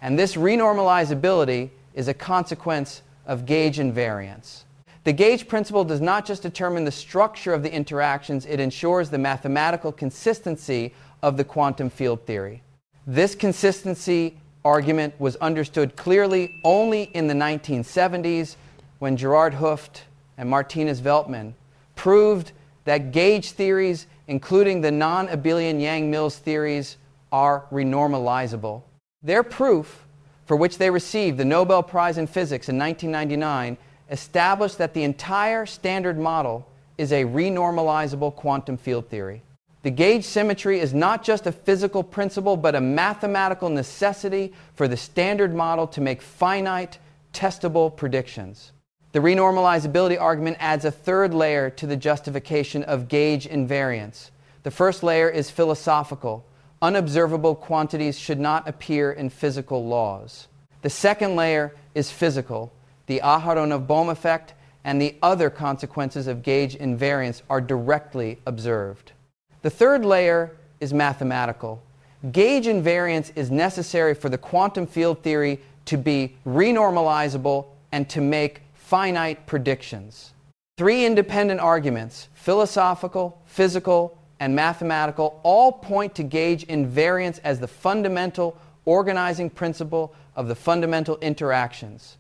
And this renormalizability is a consequence of gauge invariance. The gauge principle does not just determine the structure of the interactions, it ensures the mathematical consistency of the quantum field theory. This consistency argument was understood clearly only in the 1970s when Gerard Hooft and Martinez Veltman proved that gauge theories, including the non-abelian Yang-Mills theories, are renormalizable. Their proof, for which they received the Nobel Prize in Physics in 1999, established that the entire Standard Model is a renormalizable quantum field theory. The gauge symmetry is not just a physical principle, but a mathematical necessity for the Standard Model to make finite, testable predictions. The renormalizability argument adds a third layer to the justification of gauge invariance. The first layer is philosophical. Unobservable quantities should not appear in physical laws. The second layer is physical. The Aharonov-Bohm effect and the other consequences of gauge invariance are directly observed. The third layer is mathematical. Gauge invariance is necessary for the quantum field theory to be renormalizable and to make finite predictions. Three independent arguments, philosophical, physical, and mathematical, all point to gauge invariance as the fundamental organizing principle of the fundamental interactions.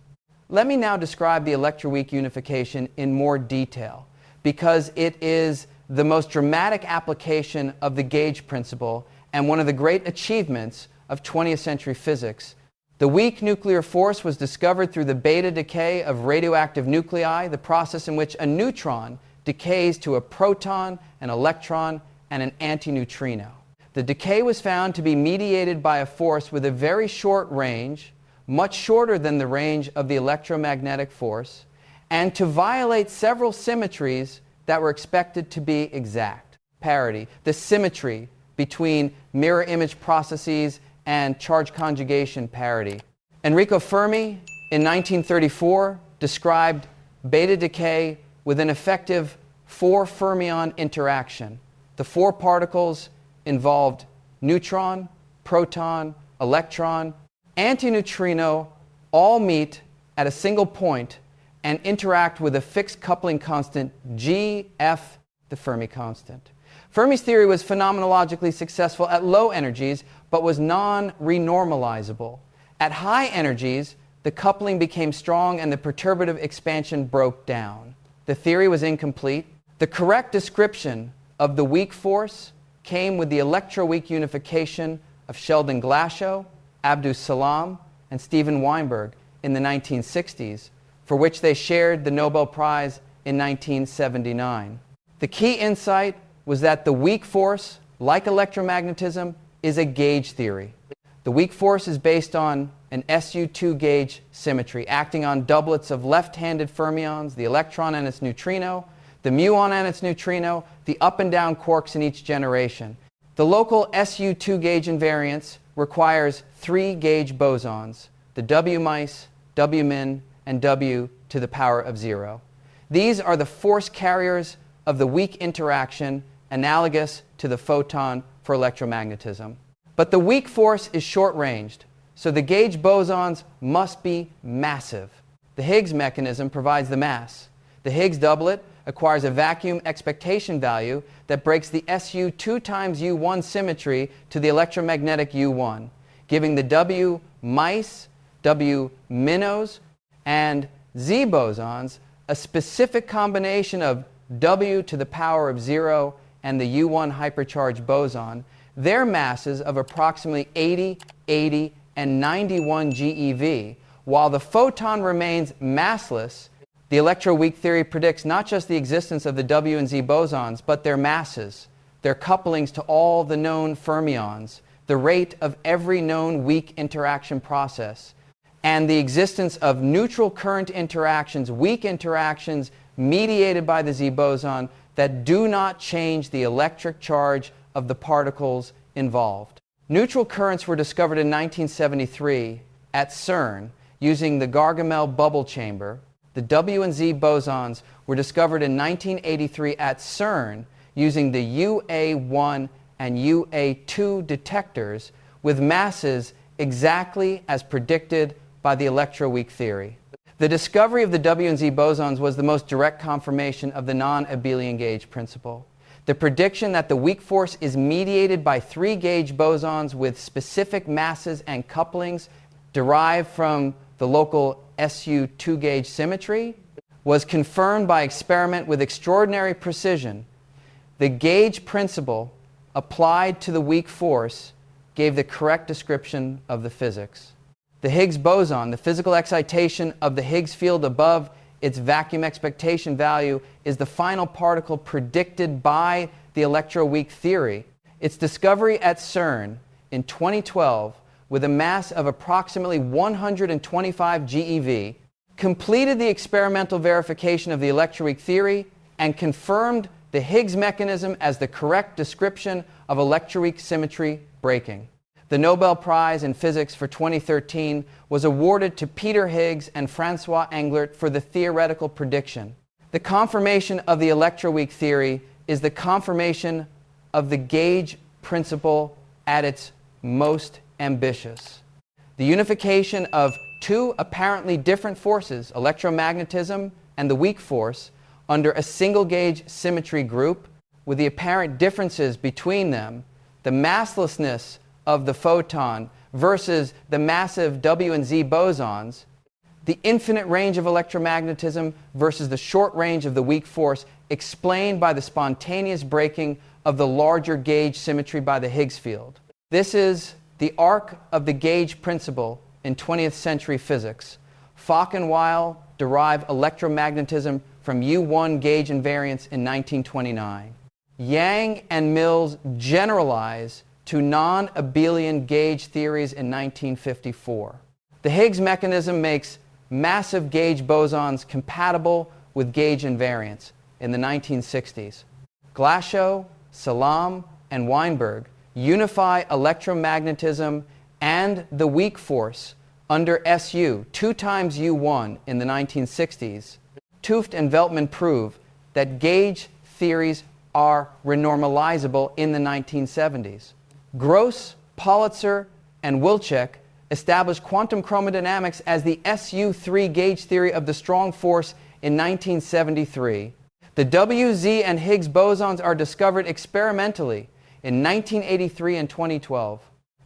Let me now describe the electroweak unification in more detail, because it is the most dramatic application of the gauge principle and one of the great achievements of 20th century physics. The weak nuclear force was discovered through the beta decay of radioactive nuclei, the process in which a neutron decays to a proton, an electron, and an antineutrino. The decay was found to be mediated by a force with a very short range, much shorter than the range of the electromagnetic force, and to violate several symmetries that were expected to be exact. Parity, the symmetry between mirror image processes and charge conjugation parity. Enrico Fermi, in 1934, described beta decay with an effective four-fermion interaction. The four particles involved neutron, proton, electron, antineutrino all meet at a single point and interact with a fixed coupling constant Gf, the Fermi constant. Fermi's theory was phenomenologically successful at low energies, but was non-renormalizable. At high energies, the coupling became strong and the perturbative expansion broke down. The theory was incomplete. The correct description of the weak force came with the electroweak unification of Sheldon Glashow, Abdus Salam, and Steven Weinberg in the 1960s, for which they shared the Nobel Prize in 1979. The key insight was that the weak force, like electromagnetism, is a gauge theory. The weak force is based on an SU2 gauge symmetry, acting on doublets of left-handed fermions, the electron and its neutrino, the muon and its neutrino, the up and down quarks in each generation. The local SU2 gauge invariance requires three gauge bosons, the W-mice, W-min, and W to the power of 0. These are the force carriers of the weak interaction, analogous to the photon for electromagnetism. But the weak force is short-ranged, so the gauge bosons must be massive. The Higgs mechanism provides the mass. The Higgs doublet acquires a vacuum expectation value that breaks the SU2 times U1 symmetry to the electromagnetic U1, giving the W mice, W minnows, and Z bosons a specific combination of W to the power of 0 and the U1 hypercharged boson, their masses of approximately 80, 80, and 91 GeV, while the photon remains massless. The electroweak theory predicts not just the existence of the W and Z bosons, but their masses, their couplings to all the known fermions, the rate of every known weak interaction process, and the existence of neutral current interactions, weak interactions mediated by the Z boson that do not change the electric charge of the particles involved. Neutral currents were discovered in 1973 at CERN using the Gargamel bubble chamber. The W and Z bosons were discovered in 1983 at CERN using the UA1 and UA2 detectors with masses exactly as predicted by the electroweak theory. The discovery of the W and Z bosons was the most direct confirmation of the non-abelian gauge principle. The prediction that the weak force is mediated by 3 gauge bosons with specific masses and couplings derived from the local SU 2 gauge symmetry was confirmed by experiment with extraordinary precision. The gauge principle applied to the weak force gave the correct description of the physics. The Higgs boson, the physical excitation of the Higgs field above its vacuum expectation value, is the final particle predicted by the electroweak theory. Its discovery at CERN in 2012, with a mass of approximately 125 GeV, completed the experimental verification of the electroweak theory and confirmed the Higgs mechanism as the correct description of electroweak symmetry breaking. The Nobel Prize in Physics for 2013 was awarded to Peter Higgs and Francois Englert for the theoretical prediction. The confirmation of the electroweak theory is the confirmation of the gauge principle at its most ambitious. The unification of 2 apparently different forces, electromagnetism and the weak force, under a single gauge symmetry group, with the apparent differences between them, the masslessness of the photon versus the massive W and Z bosons, the infinite range of electromagnetism versus the short range of the weak force, explained by the spontaneous breaking of the larger gauge symmetry by the Higgs field. This is the arc of the gauge principle in 20th century physics. Fock and Weil derive electromagnetism from U1 gauge invariance in 1929. Yang and Mills generalize to non-abelian gauge theories in 1954. The Higgs mechanism makes massive gauge bosons compatible with gauge invariance in the 1960s. Glashow, Salam, and Weinberg unify electromagnetism and the weak force under SU 2 times U1 in the 1960s. Tooft and Veltman prove that gauge theories are renormalizable in the 1970s. Gross, Politzer, and Wilczek established quantum chromodynamics as the SU3 gauge theory of the strong force in 1973. The W, Z, and Higgs bosons are discovered experimentally in 1983 and 2012.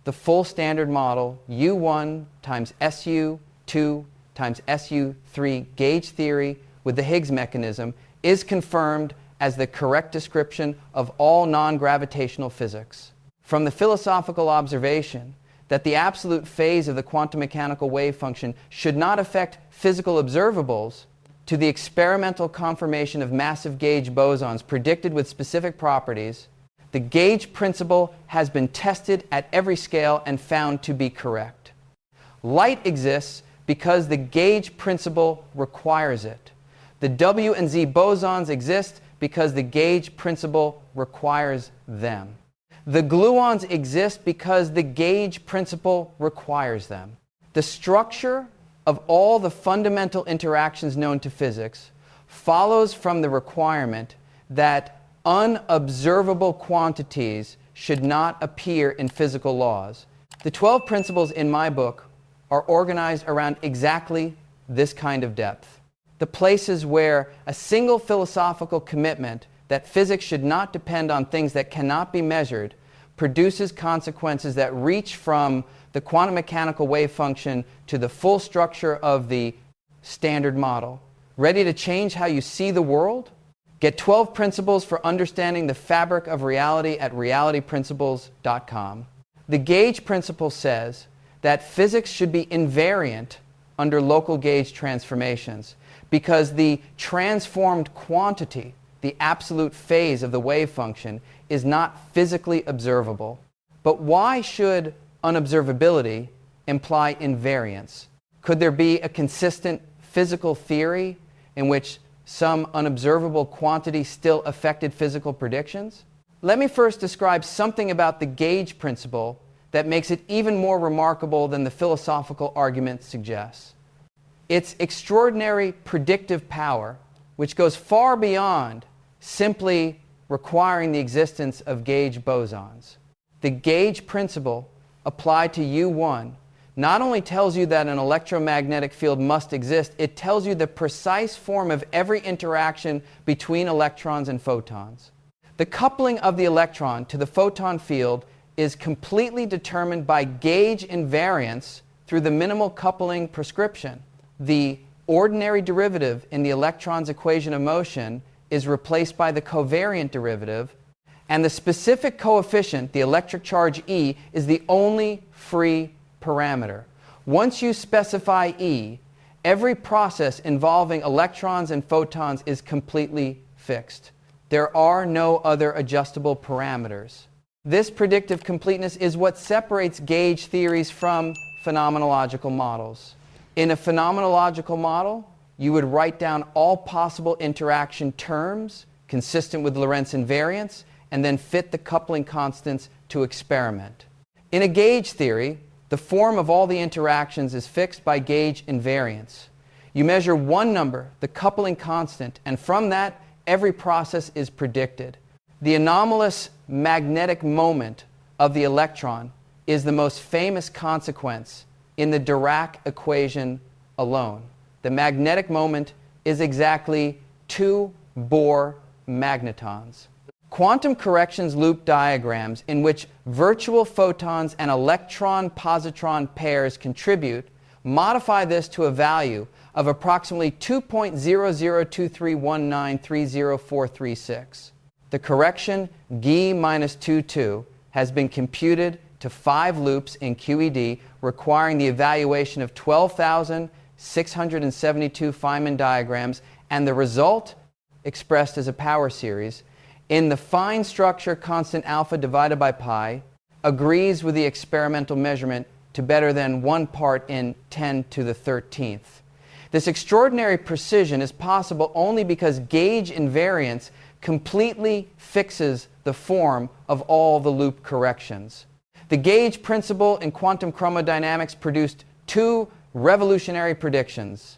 The full standard model, U1 times SU2 times SU3 gauge theory with the Higgs mechanism, is confirmed as the correct description of all non-gravitational physics. From the philosophical observation that the absolute phase of the quantum mechanical wave function should not affect physical observables, to the experimental confirmation of massive gauge bosons predicted with specific properties, the gauge principle has been tested at every scale and found to be correct. Light exists because the gauge principle requires it. The W and Z bosons exist because the gauge principle requires them. The gluons exist because the gauge principle requires them. The structure of all the fundamental interactions known to physics follows from the requirement that unobservable quantities should not appear in physical laws. The 12 principles in my book are organized around exactly this kind of depth. The places where a single philosophical commitment that physics should not depend on things that cannot be measured produces consequences that reach from the quantum mechanical wave function to the full structure of the standard model. Ready to change how you see the world? Get 12 principles for understanding the fabric of reality at realityprinciples.com. The gauge principle says that physics should be invariant under local gauge transformations because the transformed quantity, the absolute phase of the wave function, is not physically observable. But why should unobservability imply invariance? Could there be a consistent physical theory in which some unobservable quantity still affected physical predictions? Let me first describe something about the gauge principle that makes it even more remarkable than the philosophical argument suggests. Its extraordinary predictive power, which goes far beyond simply requiring the existence of gauge bosons. The gauge principle applied to U1 not only tells you that an electromagnetic field must exist, it tells you the precise form of every interaction between electrons and photons. The coupling of the electron to the photon field is completely determined by gauge invariance through the minimal coupling prescription. The ordinary derivative in the electron's equation of motion is replaced by the covariant derivative, and the specific coefficient, the electric charge E, is the only free parameter. Once you specify E, every process involving electrons and photons is completely fixed. There are no other adjustable parameters. This predictive completeness is what separates gauge theories from phenomenological models. In a phenomenological model, you would write down all possible interaction terms consistent with Lorentz invariance and then fit the coupling constants to experiment. In a gauge theory, the form of all the interactions is fixed by gauge invariance. You measure one number, the coupling constant, and from that, every process is predicted. The anomalous magnetic moment of the electron is the most famous consequence in the Dirac equation alone. The magnetic moment is exactly 2 Bohr magnetons. Quantum corrections loop diagrams in which virtual photons and electron-positron pairs contribute modify this to a value of approximately 2.00231930,436. The correction G minus 22 has been computed to 5 loops in QED, requiring the evaluation of 12,672 Feynman diagrams, and the result, expressed as a power series, in the fine structure constant alpha divided by pi, agrees with the experimental measurement to better than 1 part in 10 to the 13th. This extraordinary precision is possible only because gauge invariance completely fixes the form of all the loop corrections. The gauge principle in quantum chromodynamics produced 2 revolutionary predictions.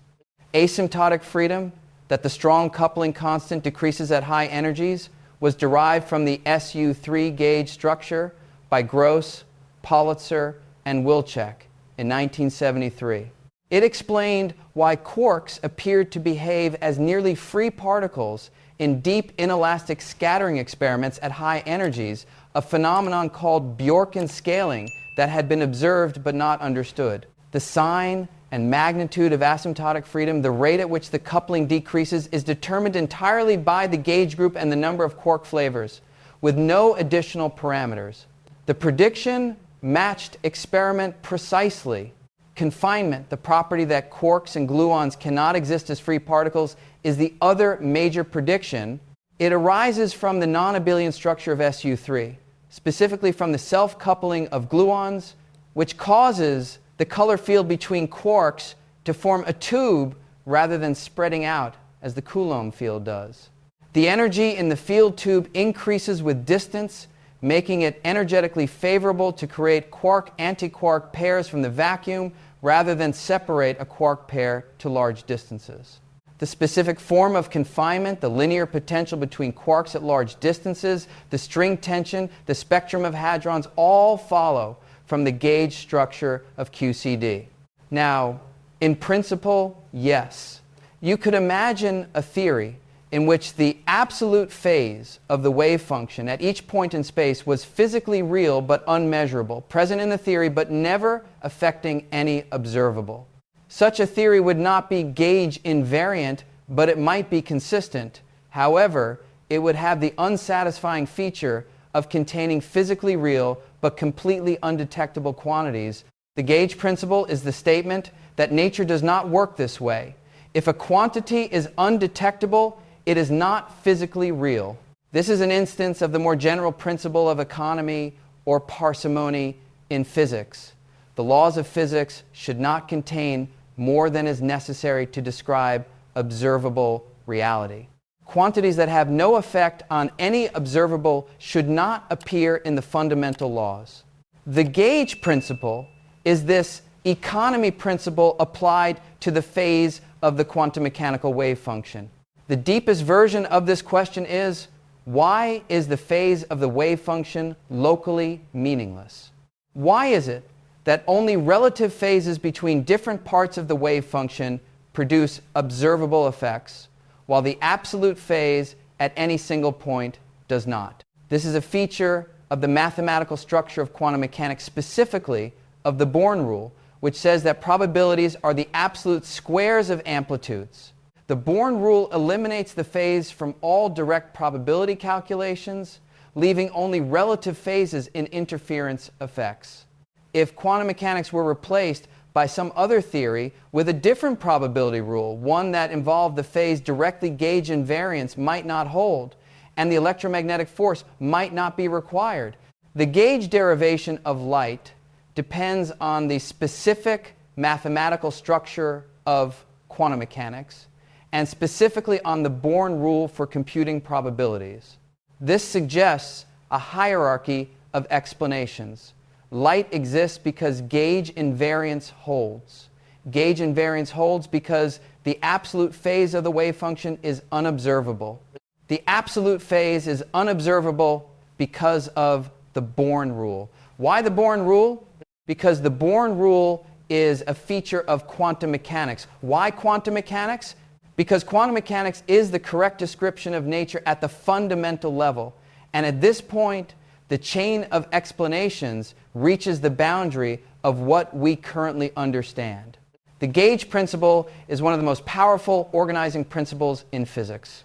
Asymptotic freedom, that the strong coupling constant decreases at high energies, was derived from the SU3 gauge structure by Gross, Politzer, and Wilczek in 1973. It explained why quarks appeared to behave as nearly free particles in deep inelastic scattering experiments at high energies, a phenomenon called Bjorken scaling that had been observed but not understood. The sign and magnitude of asymptotic freedom, the rate at which the coupling decreases, is determined entirely by the gauge group and the number of quark flavors, with no additional parameters. The prediction matched experiment precisely. Confinement, the property that quarks and gluons cannot exist as free particles, is the other major prediction. It arises from the non-abelian structure of SU3, specifically from the self-coupling of gluons, which causes the color field between quarks to form a tube rather than spreading out as the Coulomb field does. The energy in the field tube increases with distance, making it energetically favorable to create quark-antiquark pairs from the vacuum rather than separate a quark pair to large distances. The specific form of confinement, the linear potential between quarks at large distances, the string tension, the spectrum of hadrons, all follow from the gauge structure of QCD. Now, in principle, yes. You could imagine a theory in which the absolute phase of the wave function at each point in space was physically real but unmeasurable, present in the theory but never affecting any observable. Such a theory would not be gauge invariant, but it might be consistent However, it would have the unsatisfying feature of containing physically real but completely undetectable quantities. The gauge principle is the statement that nature does not work this way. If a quantity is undetectable, it is not physically real. This is an instance of the more general principle of economy or parsimony in physics. The laws of physics should not contain more than is necessary to describe observable reality. Quantities that have no effect on any observable should not appear in the fundamental laws. The gauge principle is this economy principle applied to the phase of the quantum mechanical wave function. The deepest version of this question is, why is the phase of the wave function locally meaningless? Why is it that only relative phases between different parts of the wave function produce observable effects, while the absolute phase at any single point does not? This is a feature of the mathematical structure of quantum mechanics, specifically of the Born rule, which says that probabilities are the absolute squares of amplitudes. The Born rule eliminates the phase from all direct probability calculations, leaving only relative phases in interference effects. If quantum mechanics were replaced by some other theory with a different probability rule, one that involved the phase directly gauge invariance might not hold, and the electromagnetic force might not be required. The gauge derivation of light depends on the specific mathematical structure of quantum mechanics, and specifically on the Born rule for computing probabilities. This suggests a hierarchy of explanations. Light exists because gauge invariance holds. Gauge invariance holds because the absolute phase of the wave function is unobservable. The absolute phase is unobservable because of the Born rule. Why the Born rule? Because the Born rule is a feature of quantum mechanics. Why quantum mechanics? Because quantum mechanics is the correct description of nature at the fundamental level. And at this point, the chain of explanations reaches the boundary of what we currently understand. The gauge principle is one of the most powerful organizing principles in physics.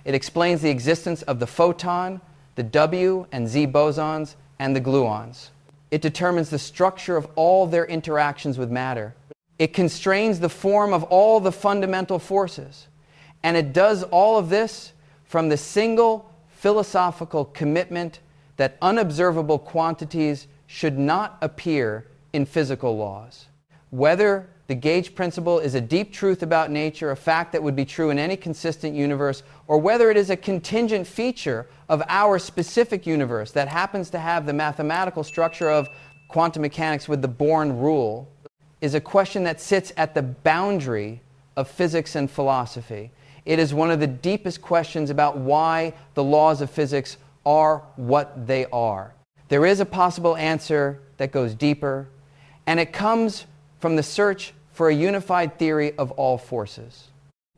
It explains the existence of the photon, the W and Z bosons, and the gluons. It determines the structure of all their interactions with matter. It constrains the form of all the fundamental forces. And it does all of this from the single philosophical commitment that unobservable quantities should not appear in physical laws. Whether the gauge principle is a deep truth about nature, a fact that would be true in any consistent universe, or whether it is a contingent feature of our specific universe that happens to have the mathematical structure of quantum mechanics with the Born rule, is a question that sits at the boundary of physics and philosophy. It is one of the deepest questions about why the laws of physics are what they are. There is a possible answer that goes deeper, and it comes from the search for a unified theory of all forces.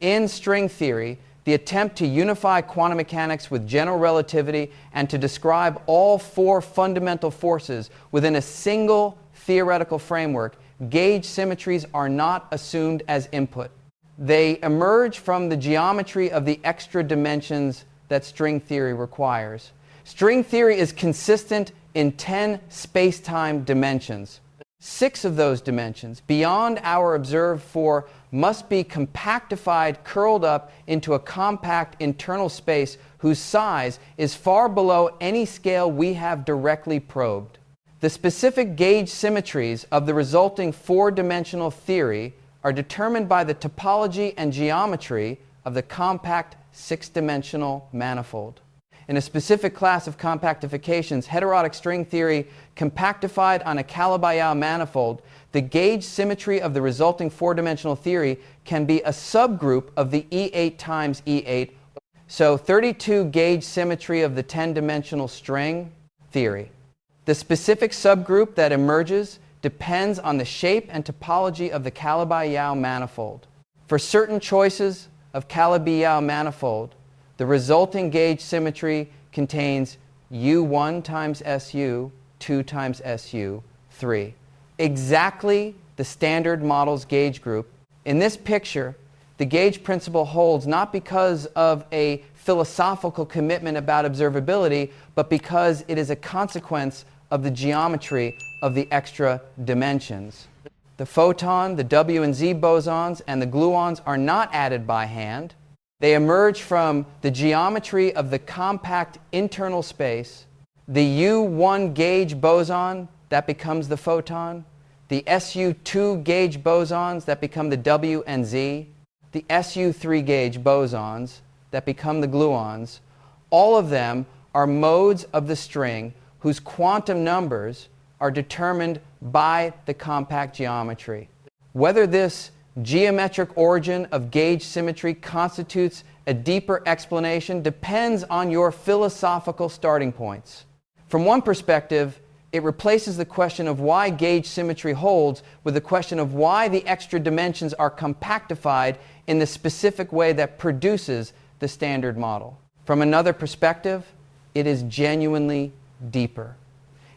In string theory, the attempt to unify quantum mechanics with general relativity and to describe all four fundamental forces within a single theoretical framework, gauge symmetries are not assumed as input. They emerge from the geometry of the extra dimensions that string theory requires. String theory is consistent in 10 space-time dimensions. 6 of those dimensions, beyond our observed 4, must be compactified, curled up into a compact internal space whose size is far below any scale we have directly probed. The specific gauge symmetries of the resulting 4-dimensional theory are determined by the topology and geometry of the compact 6-dimensional manifold. In a specific class of compactifications, heterotic string theory compactified on a Calabi-Yau manifold, the gauge symmetry of the resulting 4-dimensional theory can be a subgroup of the E8 times E8. So 32 gauge symmetry of the 10-dimensional string theory. The specific subgroup that emerges depends on the shape and topology of the Calabi-Yau manifold. For certain choices of Calabi-Yau manifold, the resulting gauge symmetry contains U1 times SU, 2 times SU, 3. Exactly the standard model's gauge group. In this picture, the gauge principle holds not because of a philosophical commitment about observability, but because it is a consequence of the geometry of the extra dimensions. The photon, the W and Z bosons, and the gluons are not added by hand. They emerge from the geometry of the compact internal space. The U1 gauge boson, that becomes the photon. The SU2 gauge bosons, that become the W and Z. The SU3 gauge bosons, that become the gluons. All of them are modes of the string whose quantum numbers are determined by the compact geometry. Whether this geometric origin of gauge symmetry constitutes a deeper explanation depends on your philosophical starting points. From one perspective, it replaces the question of why gauge symmetry holds with the question of why the extra dimensions are compactified in the specific way that produces the standard model. From another perspective, it is genuinely deeper.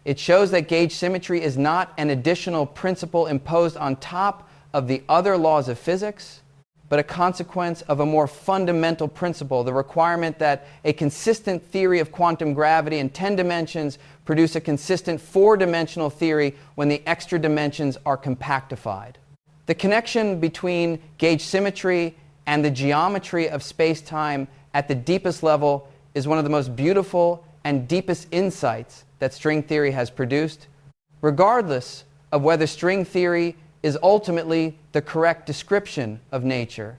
It shows that gauge symmetry is not an additional principle imposed on top of the other laws of physics, but a consequence of a more fundamental principle, the requirement that a consistent theory of quantum gravity in 10 dimensions produce a consistent 4-dimensional theory when the extra dimensions are compactified. The connection between gauge symmetry and the geometry of space-time at the deepest level is one of the most beautiful and deepest insights that string theory has produced, regardless of whether string theory is ultimately the correct description of nature.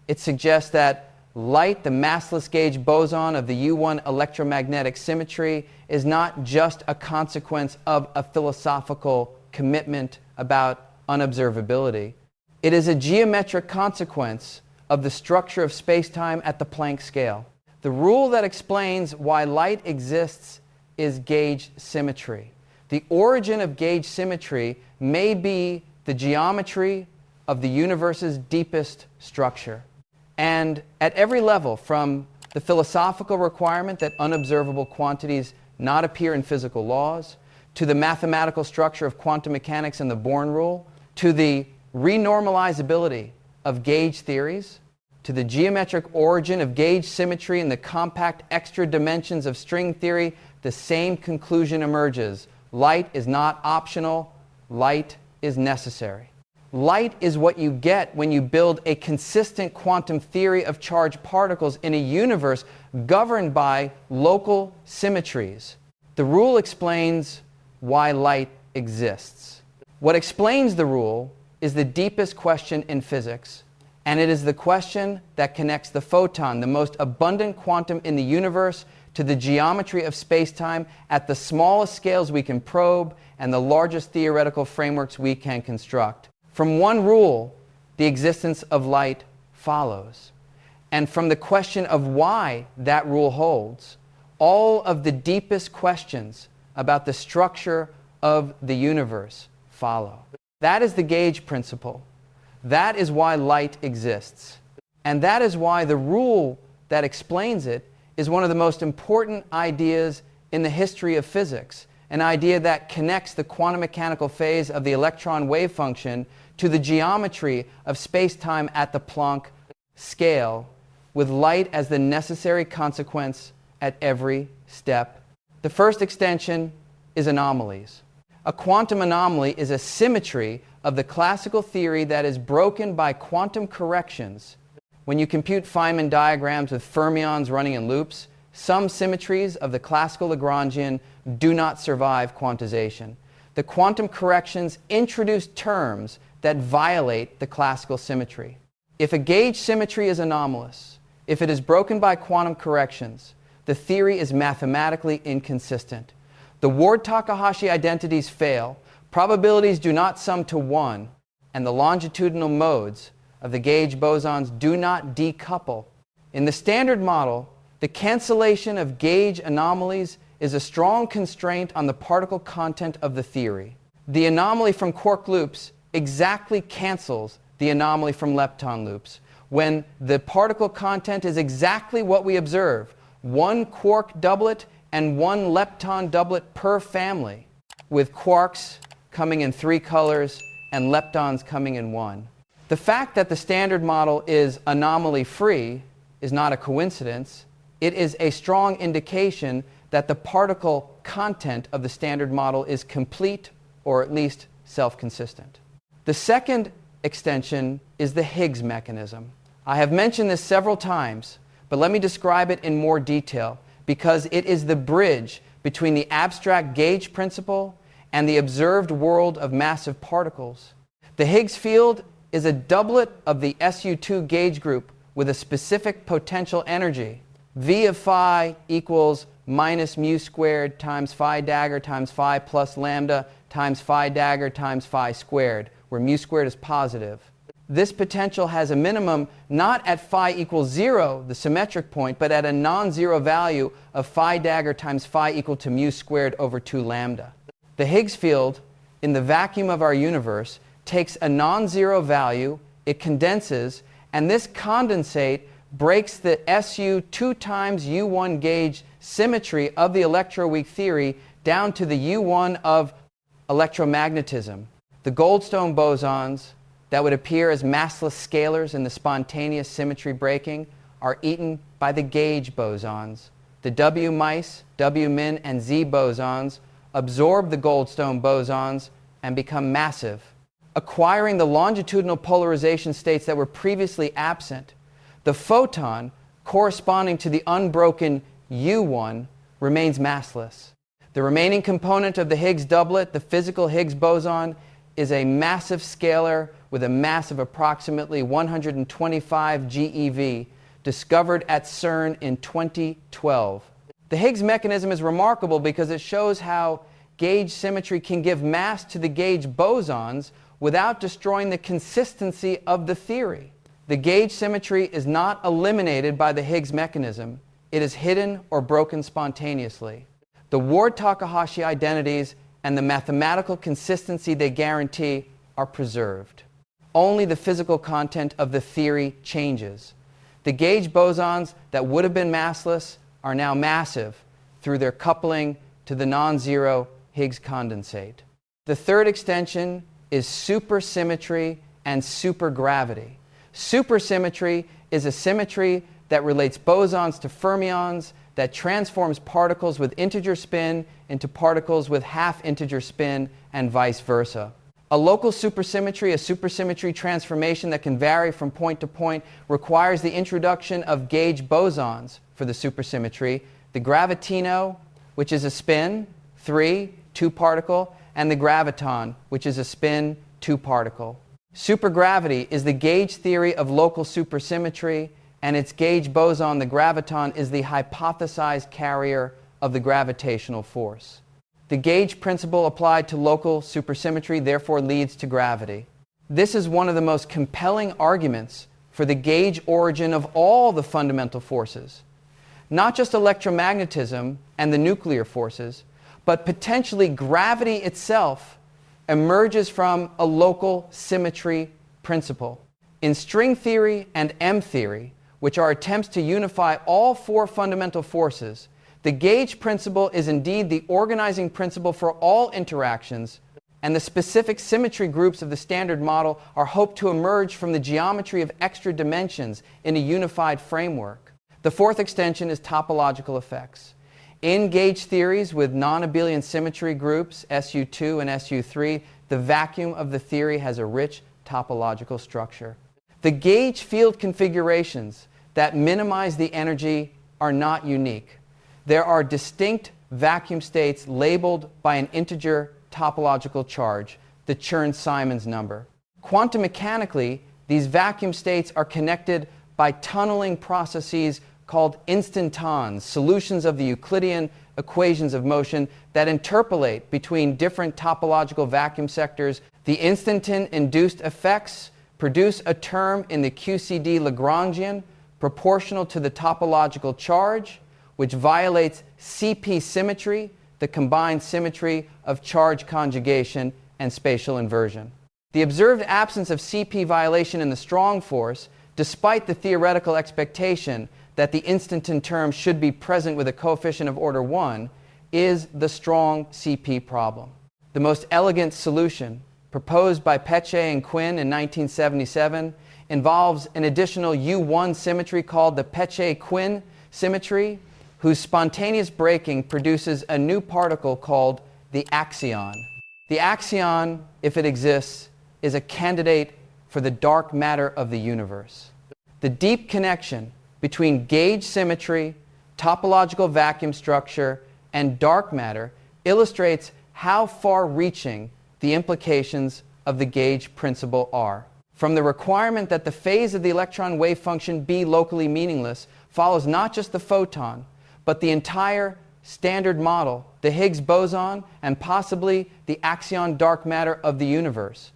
It suggests that light, the massless gauge boson of the U1 electromagnetic symmetry, is not just a consequence of a philosophical commitment about unobservability. It is a geometric consequence of the structure of space-time at the Planck scale. The rule that explains why light exists is gauge symmetry. The origin of gauge symmetry may be the geometry of the universe's deepest structure. And at every level, from the philosophical requirement that unobservable quantities not appear in physical laws, to the mathematical structure of quantum mechanics and the Born rule, to the renormalizability of gauge theories, to the geometric origin of gauge symmetry in the compact extra dimensions of string theory, the same conclusion emerges. Light is not optional. Light is necessary. Light is what you get when you build a consistent quantum theory of charged particles in a universe governed by local symmetries. The rule explains why light exists. What explains the rule is the deepest question in physics, and it is the question that connects the photon, the most abundant quantum in the universe, to the geometry of space-time at the smallest scales we can probe and the largest theoretical frameworks we can construct. From one rule, the existence of light follows. And from the question of why that rule holds, all of the deepest questions about the structure of the universe follow. That is the gauge principle. That is why light exists. And that is why the rule that explains it is one of the most important ideas in the history of physics, an idea that connects the quantum mechanical phase of the electron wave function to the geometry of space-time at the Planck scale, with light as the necessary consequence at every step. The first extension is anomalies. A quantum anomaly is a symmetry of the classical theory that is broken by quantum corrections. When you compute Feynman diagrams with fermions running in loops, some symmetries of the classical Lagrangian do not survive quantization. The quantum corrections introduce terms that violate the classical symmetry. If a gauge symmetry is anomalous, if it is broken by quantum corrections, the theory is mathematically inconsistent. The Ward-Takahashi identities fail, probabilities do not sum to 1, and the longitudinal modes of the gauge bosons do not decouple. In the standard model, the cancellation of gauge anomalies is a strong constraint on the particle content of the theory. The anomaly from quark loops exactly cancels the anomaly from lepton loops when the particle content is exactly what we observe, one quark doublet and one lepton doublet per family, with quarks coming in 3 colors and leptons coming in 1. The fact that the Standard Model is anomaly-free is not a coincidence. It is a strong indication that the particle content of the Standard Model is complete, or at least self-consistent. The second extension is the Higgs mechanism. I have mentioned this several times, but let me describe it in more detail, because it is the bridge between the abstract gauge principle and the observed world of massive particles. The Higgs field is a doublet of the SU2 gauge group with a specific potential energy. V of phi equals minus mu squared times phi dagger times phi plus lambda times phi dagger times phi squared, where mu squared is positive. This potential has a minimum not at phi equals 0, the symmetric point, but at a non-zero value of phi dagger times phi equal to mu squared over 2 lambda. The Higgs field in the vacuum of our universe takes a non-zero value, it condenses, and this condensate breaks the SU 2 times U1 gauge symmetry of the electroweak theory down to the U1 of electromagnetism. The Goldstone bosons that would appear as massless scalars in the spontaneous symmetry breaking are eaten by the gauge bosons. The W mice, W min, and Z bosons absorb the Goldstone bosons and become massive, acquiring the longitudinal polarization states that were previously absent. The photon, corresponding to the unbroken U1, remains massless. The remaining component of the Higgs doublet, the physical Higgs boson, is a massive scalar with a mass of approximately 125 GeV, discovered at CERN in 2012. The Higgs mechanism is remarkable because it shows how gauge symmetry can give mass to the gauge bosons without destroying the consistency of the theory. The gauge symmetry is not eliminated by the Higgs mechanism. It is hidden or broken spontaneously. The Ward-Takahashi identities and the mathematical consistency they guarantee are preserved. Only the physical content of the theory changes. The gauge bosons that would have been massless are now massive through their coupling to the non-zero Higgs condensate. The third extension is supersymmetry and supergravity. Supersymmetry is a symmetry that relates bosons to fermions, that transforms particles with integer spin into particles with half-integer spin, and vice versa. A local supersymmetry, a supersymmetry transformation that can vary from point to point, requires the introduction of gauge bosons for the supersymmetry, the gravitino, which is a spin, 3, 2 particle, and the graviton, which is a spin, 2 particle. Supergravity is the gauge theory of local supersymmetry, and its gauge boson, the graviton, is the hypothesized carrier of the gravitational force. The gauge principle applied to local supersymmetry therefore leads to gravity. This is one of the most compelling arguments for the gauge origin of all the fundamental forces. Not just electromagnetism and the nuclear forces, but potentially gravity itself emerges from a local symmetry principle. In string theory and M theory, which are attempts to unify all 4 fundamental forces, the gauge principle is indeed the organizing principle for all interactions, and the specific symmetry groups of the Standard Model are hoped to emerge from the geometry of extra dimensions in a unified framework. The fourth extension is topological effects. In gauge theories with non-abelian symmetry groups, SU2 and SU3, the vacuum of the theory has a rich topological structure. The gauge field configurations that minimize the energy are not unique. There are distinct vacuum states labeled by an integer topological charge, the Chern-Simons number. Quantum mechanically, these vacuum states are connected by tunneling processes called instantons, solutions of the Euclidean equations of motion that interpolate between different topological vacuum sectors. The instanton-induced effects produce a term in the QCD Lagrangian proportional to the topological charge, which violates CP symmetry, the combined symmetry of charge conjugation and spatial inversion. The observed absence of CP violation in the strong force, despite the theoretical expectation that the instanton term should be present with a coefficient of order 1, is the strong CP problem. The most elegant solution proposed by Peche and Quinn in 1977, involves an additional U1 symmetry called the Peche-Quinn symmetry, whose spontaneous breaking produces a new particle called the axion. The axion, if it exists, is a candidate for the dark matter of the universe. The deep connection between gauge symmetry, topological vacuum structure, and dark matter illustrates how far-reaching the implications of the gauge principle are. From the requirement that the phase of the electron wave function be locally meaningless follows not just the photon, but the entire standard model, the Higgs boson, and possibly the axion dark matter of the universe.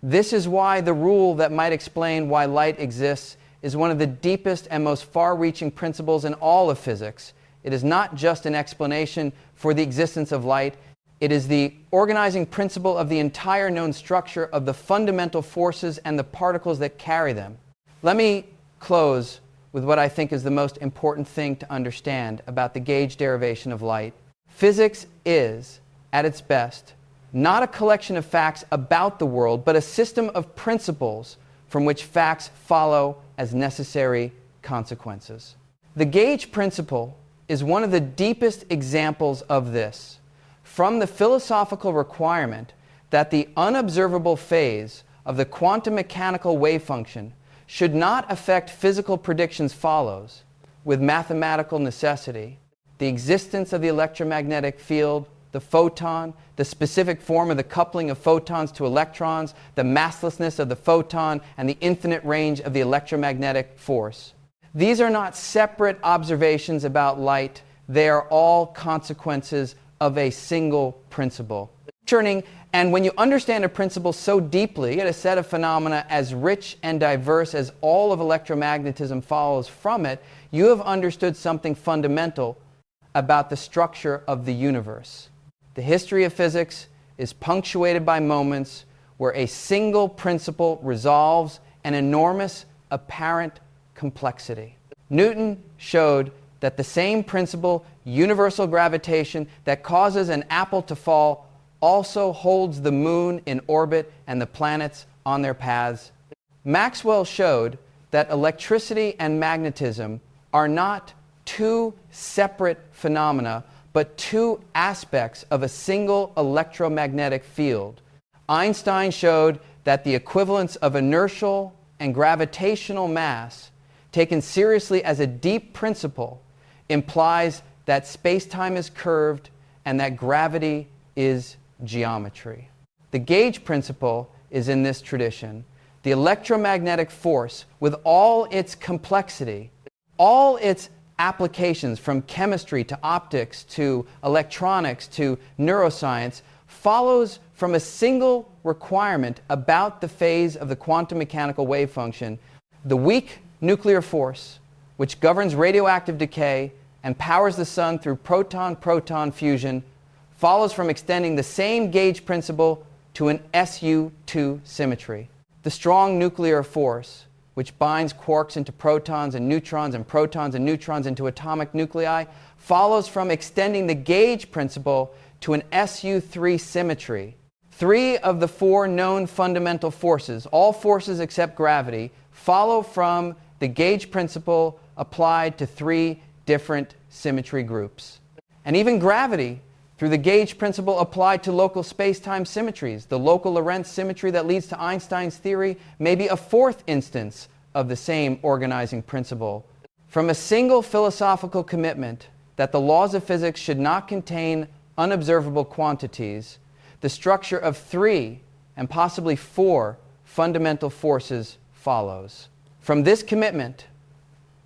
This is why the rule that might explain why light exists is one of the deepest and most far-reaching principles in all of physics. It is not just an explanation for the existence of light. It is the organizing principle of the entire known structure of the fundamental forces and the particles that carry them. Let me close with what I think is the most important thing to understand about the gauge derivation of light. Physics is, at its best, not a collection of facts about the world, but a system of principles from which facts follow as necessary consequences. The gauge principle is one of the deepest examples of this. From the philosophical requirement that the unobservable phase of the quantum mechanical wave function should not affect physical predictions follows, with mathematical necessity, the existence of the electromagnetic field, the photon, the specific form of the coupling of photons to electrons, the masslessness of the photon, and the infinite range of the electromagnetic force. These are not separate observations about light. They are all consequences of a single principle. Chen-Ning, and when you understand a principle so deeply, yet a set of phenomena as rich and diverse as all of electromagnetism follows from it, you have understood something fundamental about the structure of the universe. The history of physics is punctuated by moments where a single principle resolves an enormous apparent complexity. Newton showed that the same principle, universal gravitation, that causes an apple to fall also holds the moon in orbit and the planets on their paths. Maxwell showed that electricity and magnetism are not two separate phenomena, but two aspects of a single electromagnetic field. Einstein showed that the equivalence of inertial and gravitational mass, taken seriously as a deep principle, implies that space-time is curved and that gravity is geometry. The gauge principle is in this tradition. The electromagnetic force, with all its complexity, all its applications from chemistry to optics to electronics to neuroscience, follows from a single requirement about the phase of the quantum mechanical wave function. The weak nuclear force, which governs radioactive decay and powers the sun through proton-proton fusion, follows from extending the same gauge principle to an SU2 symmetry. The strong nuclear force, which binds quarks into protons and neutrons into atomic nuclei, follows from extending the gauge principle to an SU3 symmetry. Three of the four known fundamental forces, all forces except gravity, follow from the gauge principle applied to three different symmetry groups. And even gravity, through the gauge principle applied to local space-time symmetries, the local Lorentz symmetry that leads to Einstein's theory, may be a fourth instance of the same organizing principle. From a single philosophical commitment that the laws of physics should not contain unobservable quantities, the structure of three and possibly four fundamental forces follows. From this commitment,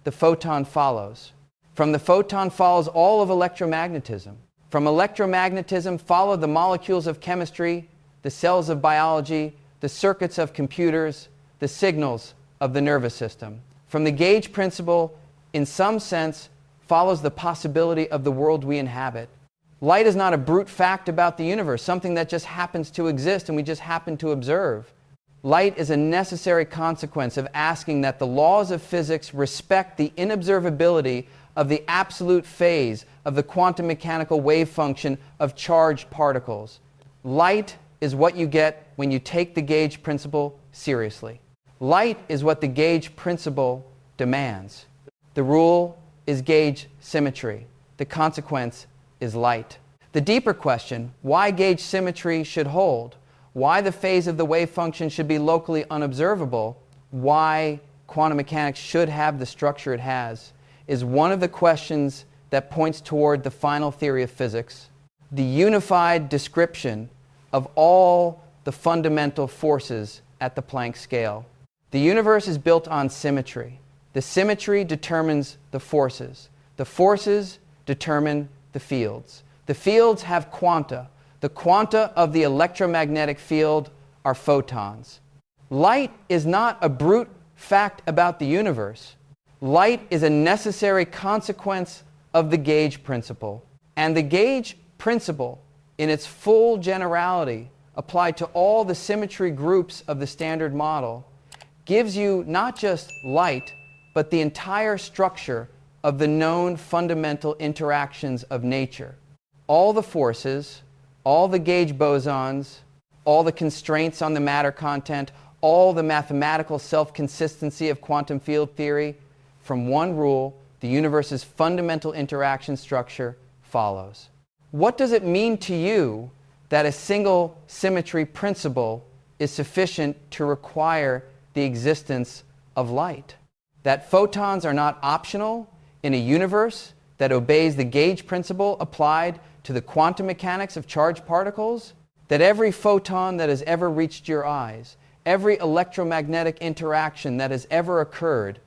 the photon follows. From the photon follows all of electromagnetism. From electromagnetism follow the molecules of chemistry, the cells of biology, the circuits of computers, the signals of the nervous system. From the gauge principle, in some sense, follows the possibility of the world we inhabit. Light is not a brute fact about the universe, something that just happens to exist and we just happen to observe. Light is a necessary consequence of asking that the laws of physics respect the inobservability of the absolute phase of the quantum mechanical wave function of charged particles. Light is what you get when you take the gauge principle seriously. Light is what the gauge principle demands. The rule is gauge symmetry. The consequence is light. The deeper question, why gauge symmetry should hold, why the phase of the wave function should be locally unobservable, why quantum mechanics should have the structure it has, is one of the questions that points toward the final theory of physics, the unified description of all the fundamental forces at the Planck scale. The universe is built on symmetry. The symmetry determines the forces. The forces determine the fields. The fields have quanta. The quanta of the electromagnetic field are photons. Light is not a brute fact about the universe. Light is a necessary consequence of the gauge principle. And the gauge principle, in its full generality, applied to all the symmetry groups of the Standard Model, gives you not just light, but the entire structure of the known fundamental interactions of nature. All the forces, all the gauge bosons, all the constraints on the matter content, all the mathematical self-consistency of quantum field theory, from one rule, the universe's fundamental interaction structure follows. What does it mean to you that a single symmetry principle is sufficient to require the existence of light? That photons are not optional in a universe that obeys the gauge principle applied to the quantum mechanics of charged particles? That every photon that has ever reached your eyes, every electromagnetic interaction that has ever occurred,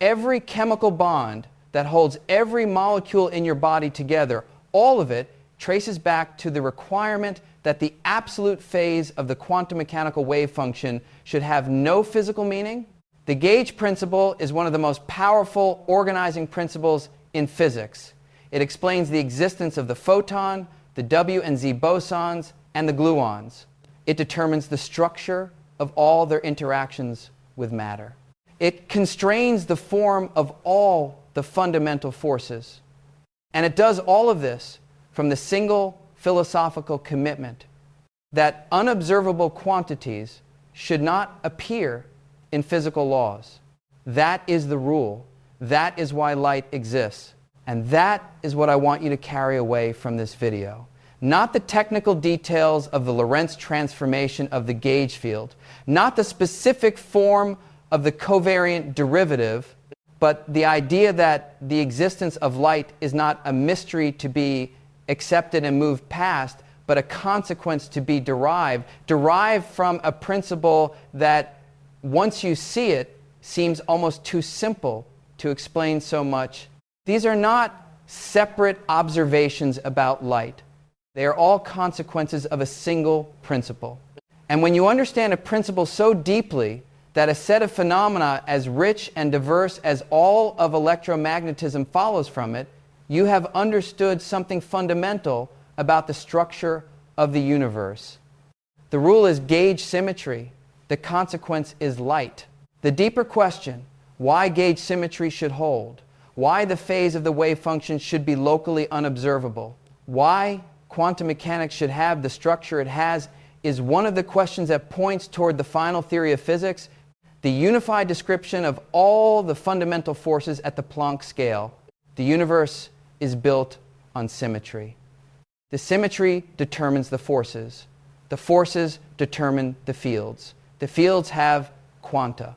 every chemical bond that holds every molecule in your body together, all of it traces back to the requirement that the absolute phase of the quantum mechanical wave function should have no physical meaning? The gauge principle is one of the most powerful organizing principles in physics. It explains the existence of the photon, the W and Z bosons, and the gluons. It determines the structure of all their interactions with matter. It constrains the form of all the fundamental forces. And it does all of this from the single philosophical commitment that unobservable quantities should not appear in physical laws. That is the rule. That is why light exists. And that is what I want you to carry away from this video. Not the technical details of the Lorentz transformation of the gauge field, not the specific form of the covariant derivative, but the idea that the existence of light is not a mystery to be accepted and moved past, but a consequence to be derived from a principle that, once you see it, seems almost too simple to explain so much. These are not separate observations about light. They are all consequences of a single principle. And when you understand a principle so deeply that a set of phenomena as rich and diverse as all of electromagnetism follows from it, you have understood something fundamental about the structure of the universe. The rule is gauge symmetry. The consequence is light. The deeper question, why gauge symmetry should hold, why the phase of the wave function should be locally unobservable, why quantum mechanics should have the structure it has, is one of the questions that points toward the final theory of physics, the unified description of all the fundamental forces at the Planck scale. The universe is built on symmetry. The symmetry determines the forces. The forces determine the fields. The fields have quanta.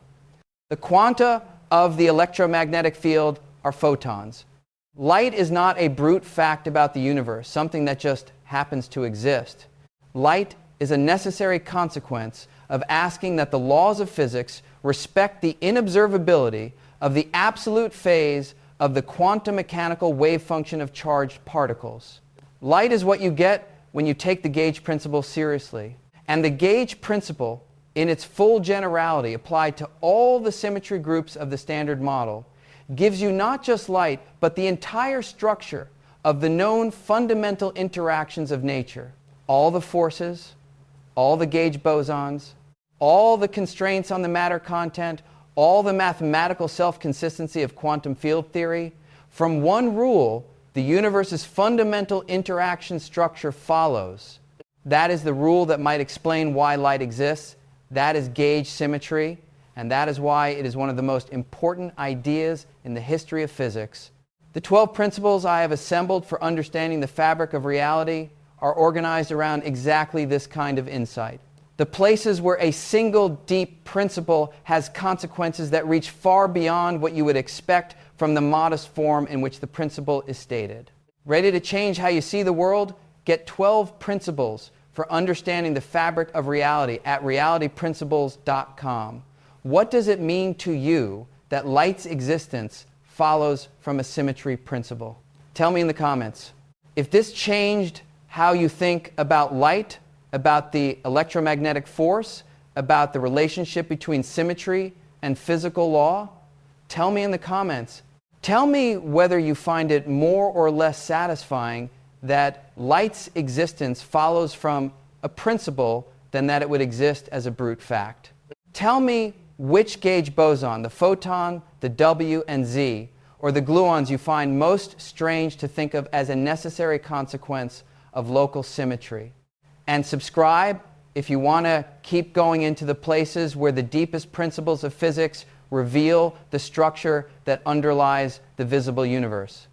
The quanta of the electromagnetic field are photons. Light is not a brute fact about the universe, something that just happens to exist. Light is a necessary consequence of asking that the laws of physics respect the inobservability of the absolute phase of the quantum mechanical wave function of charged particles. Light is what you get when you take the gauge principle seriously. And the gauge principle, in its full generality applied to all the symmetry groups of the Standard Model, gives you not just light, but the entire structure of the known fundamental interactions of nature. All the forces, all the gauge bosons, all the constraints on the matter content, all the mathematical self-consistency of quantum field theory. From one rule, the universe's fundamental interaction structure follows. That is the rule that might explain why light exists. That is gauge symmetry, and that is why it is one of the most important ideas in the history of physics. The 12 principles I have assembled for understanding the fabric of reality are organized around exactly this kind of insight. The places where a single deep principle has consequences that reach far beyond what you would expect from the modest form in which the principle is stated. Ready to change how you see the world? Get 12 principles for understanding the fabric of reality at realityprinciples.com. What does it mean to you that light's existence follows from a symmetry principle? Tell me in the comments. If this changed how you think about light, about the electromagnetic force, about the relationship between symmetry and physical law, tell me in the comments. Tell me whether you find it more or less satisfying that light's existence follows from a principle than that it would exist as a brute fact. Tell me which gauge boson, the photon, the W and Z, or the gluons you find most strange to think of as a necessary consequence of local symmetry. And subscribe if you want to keep going into the places where the deepest principles of physics reveal the structure that underlies the visible universe.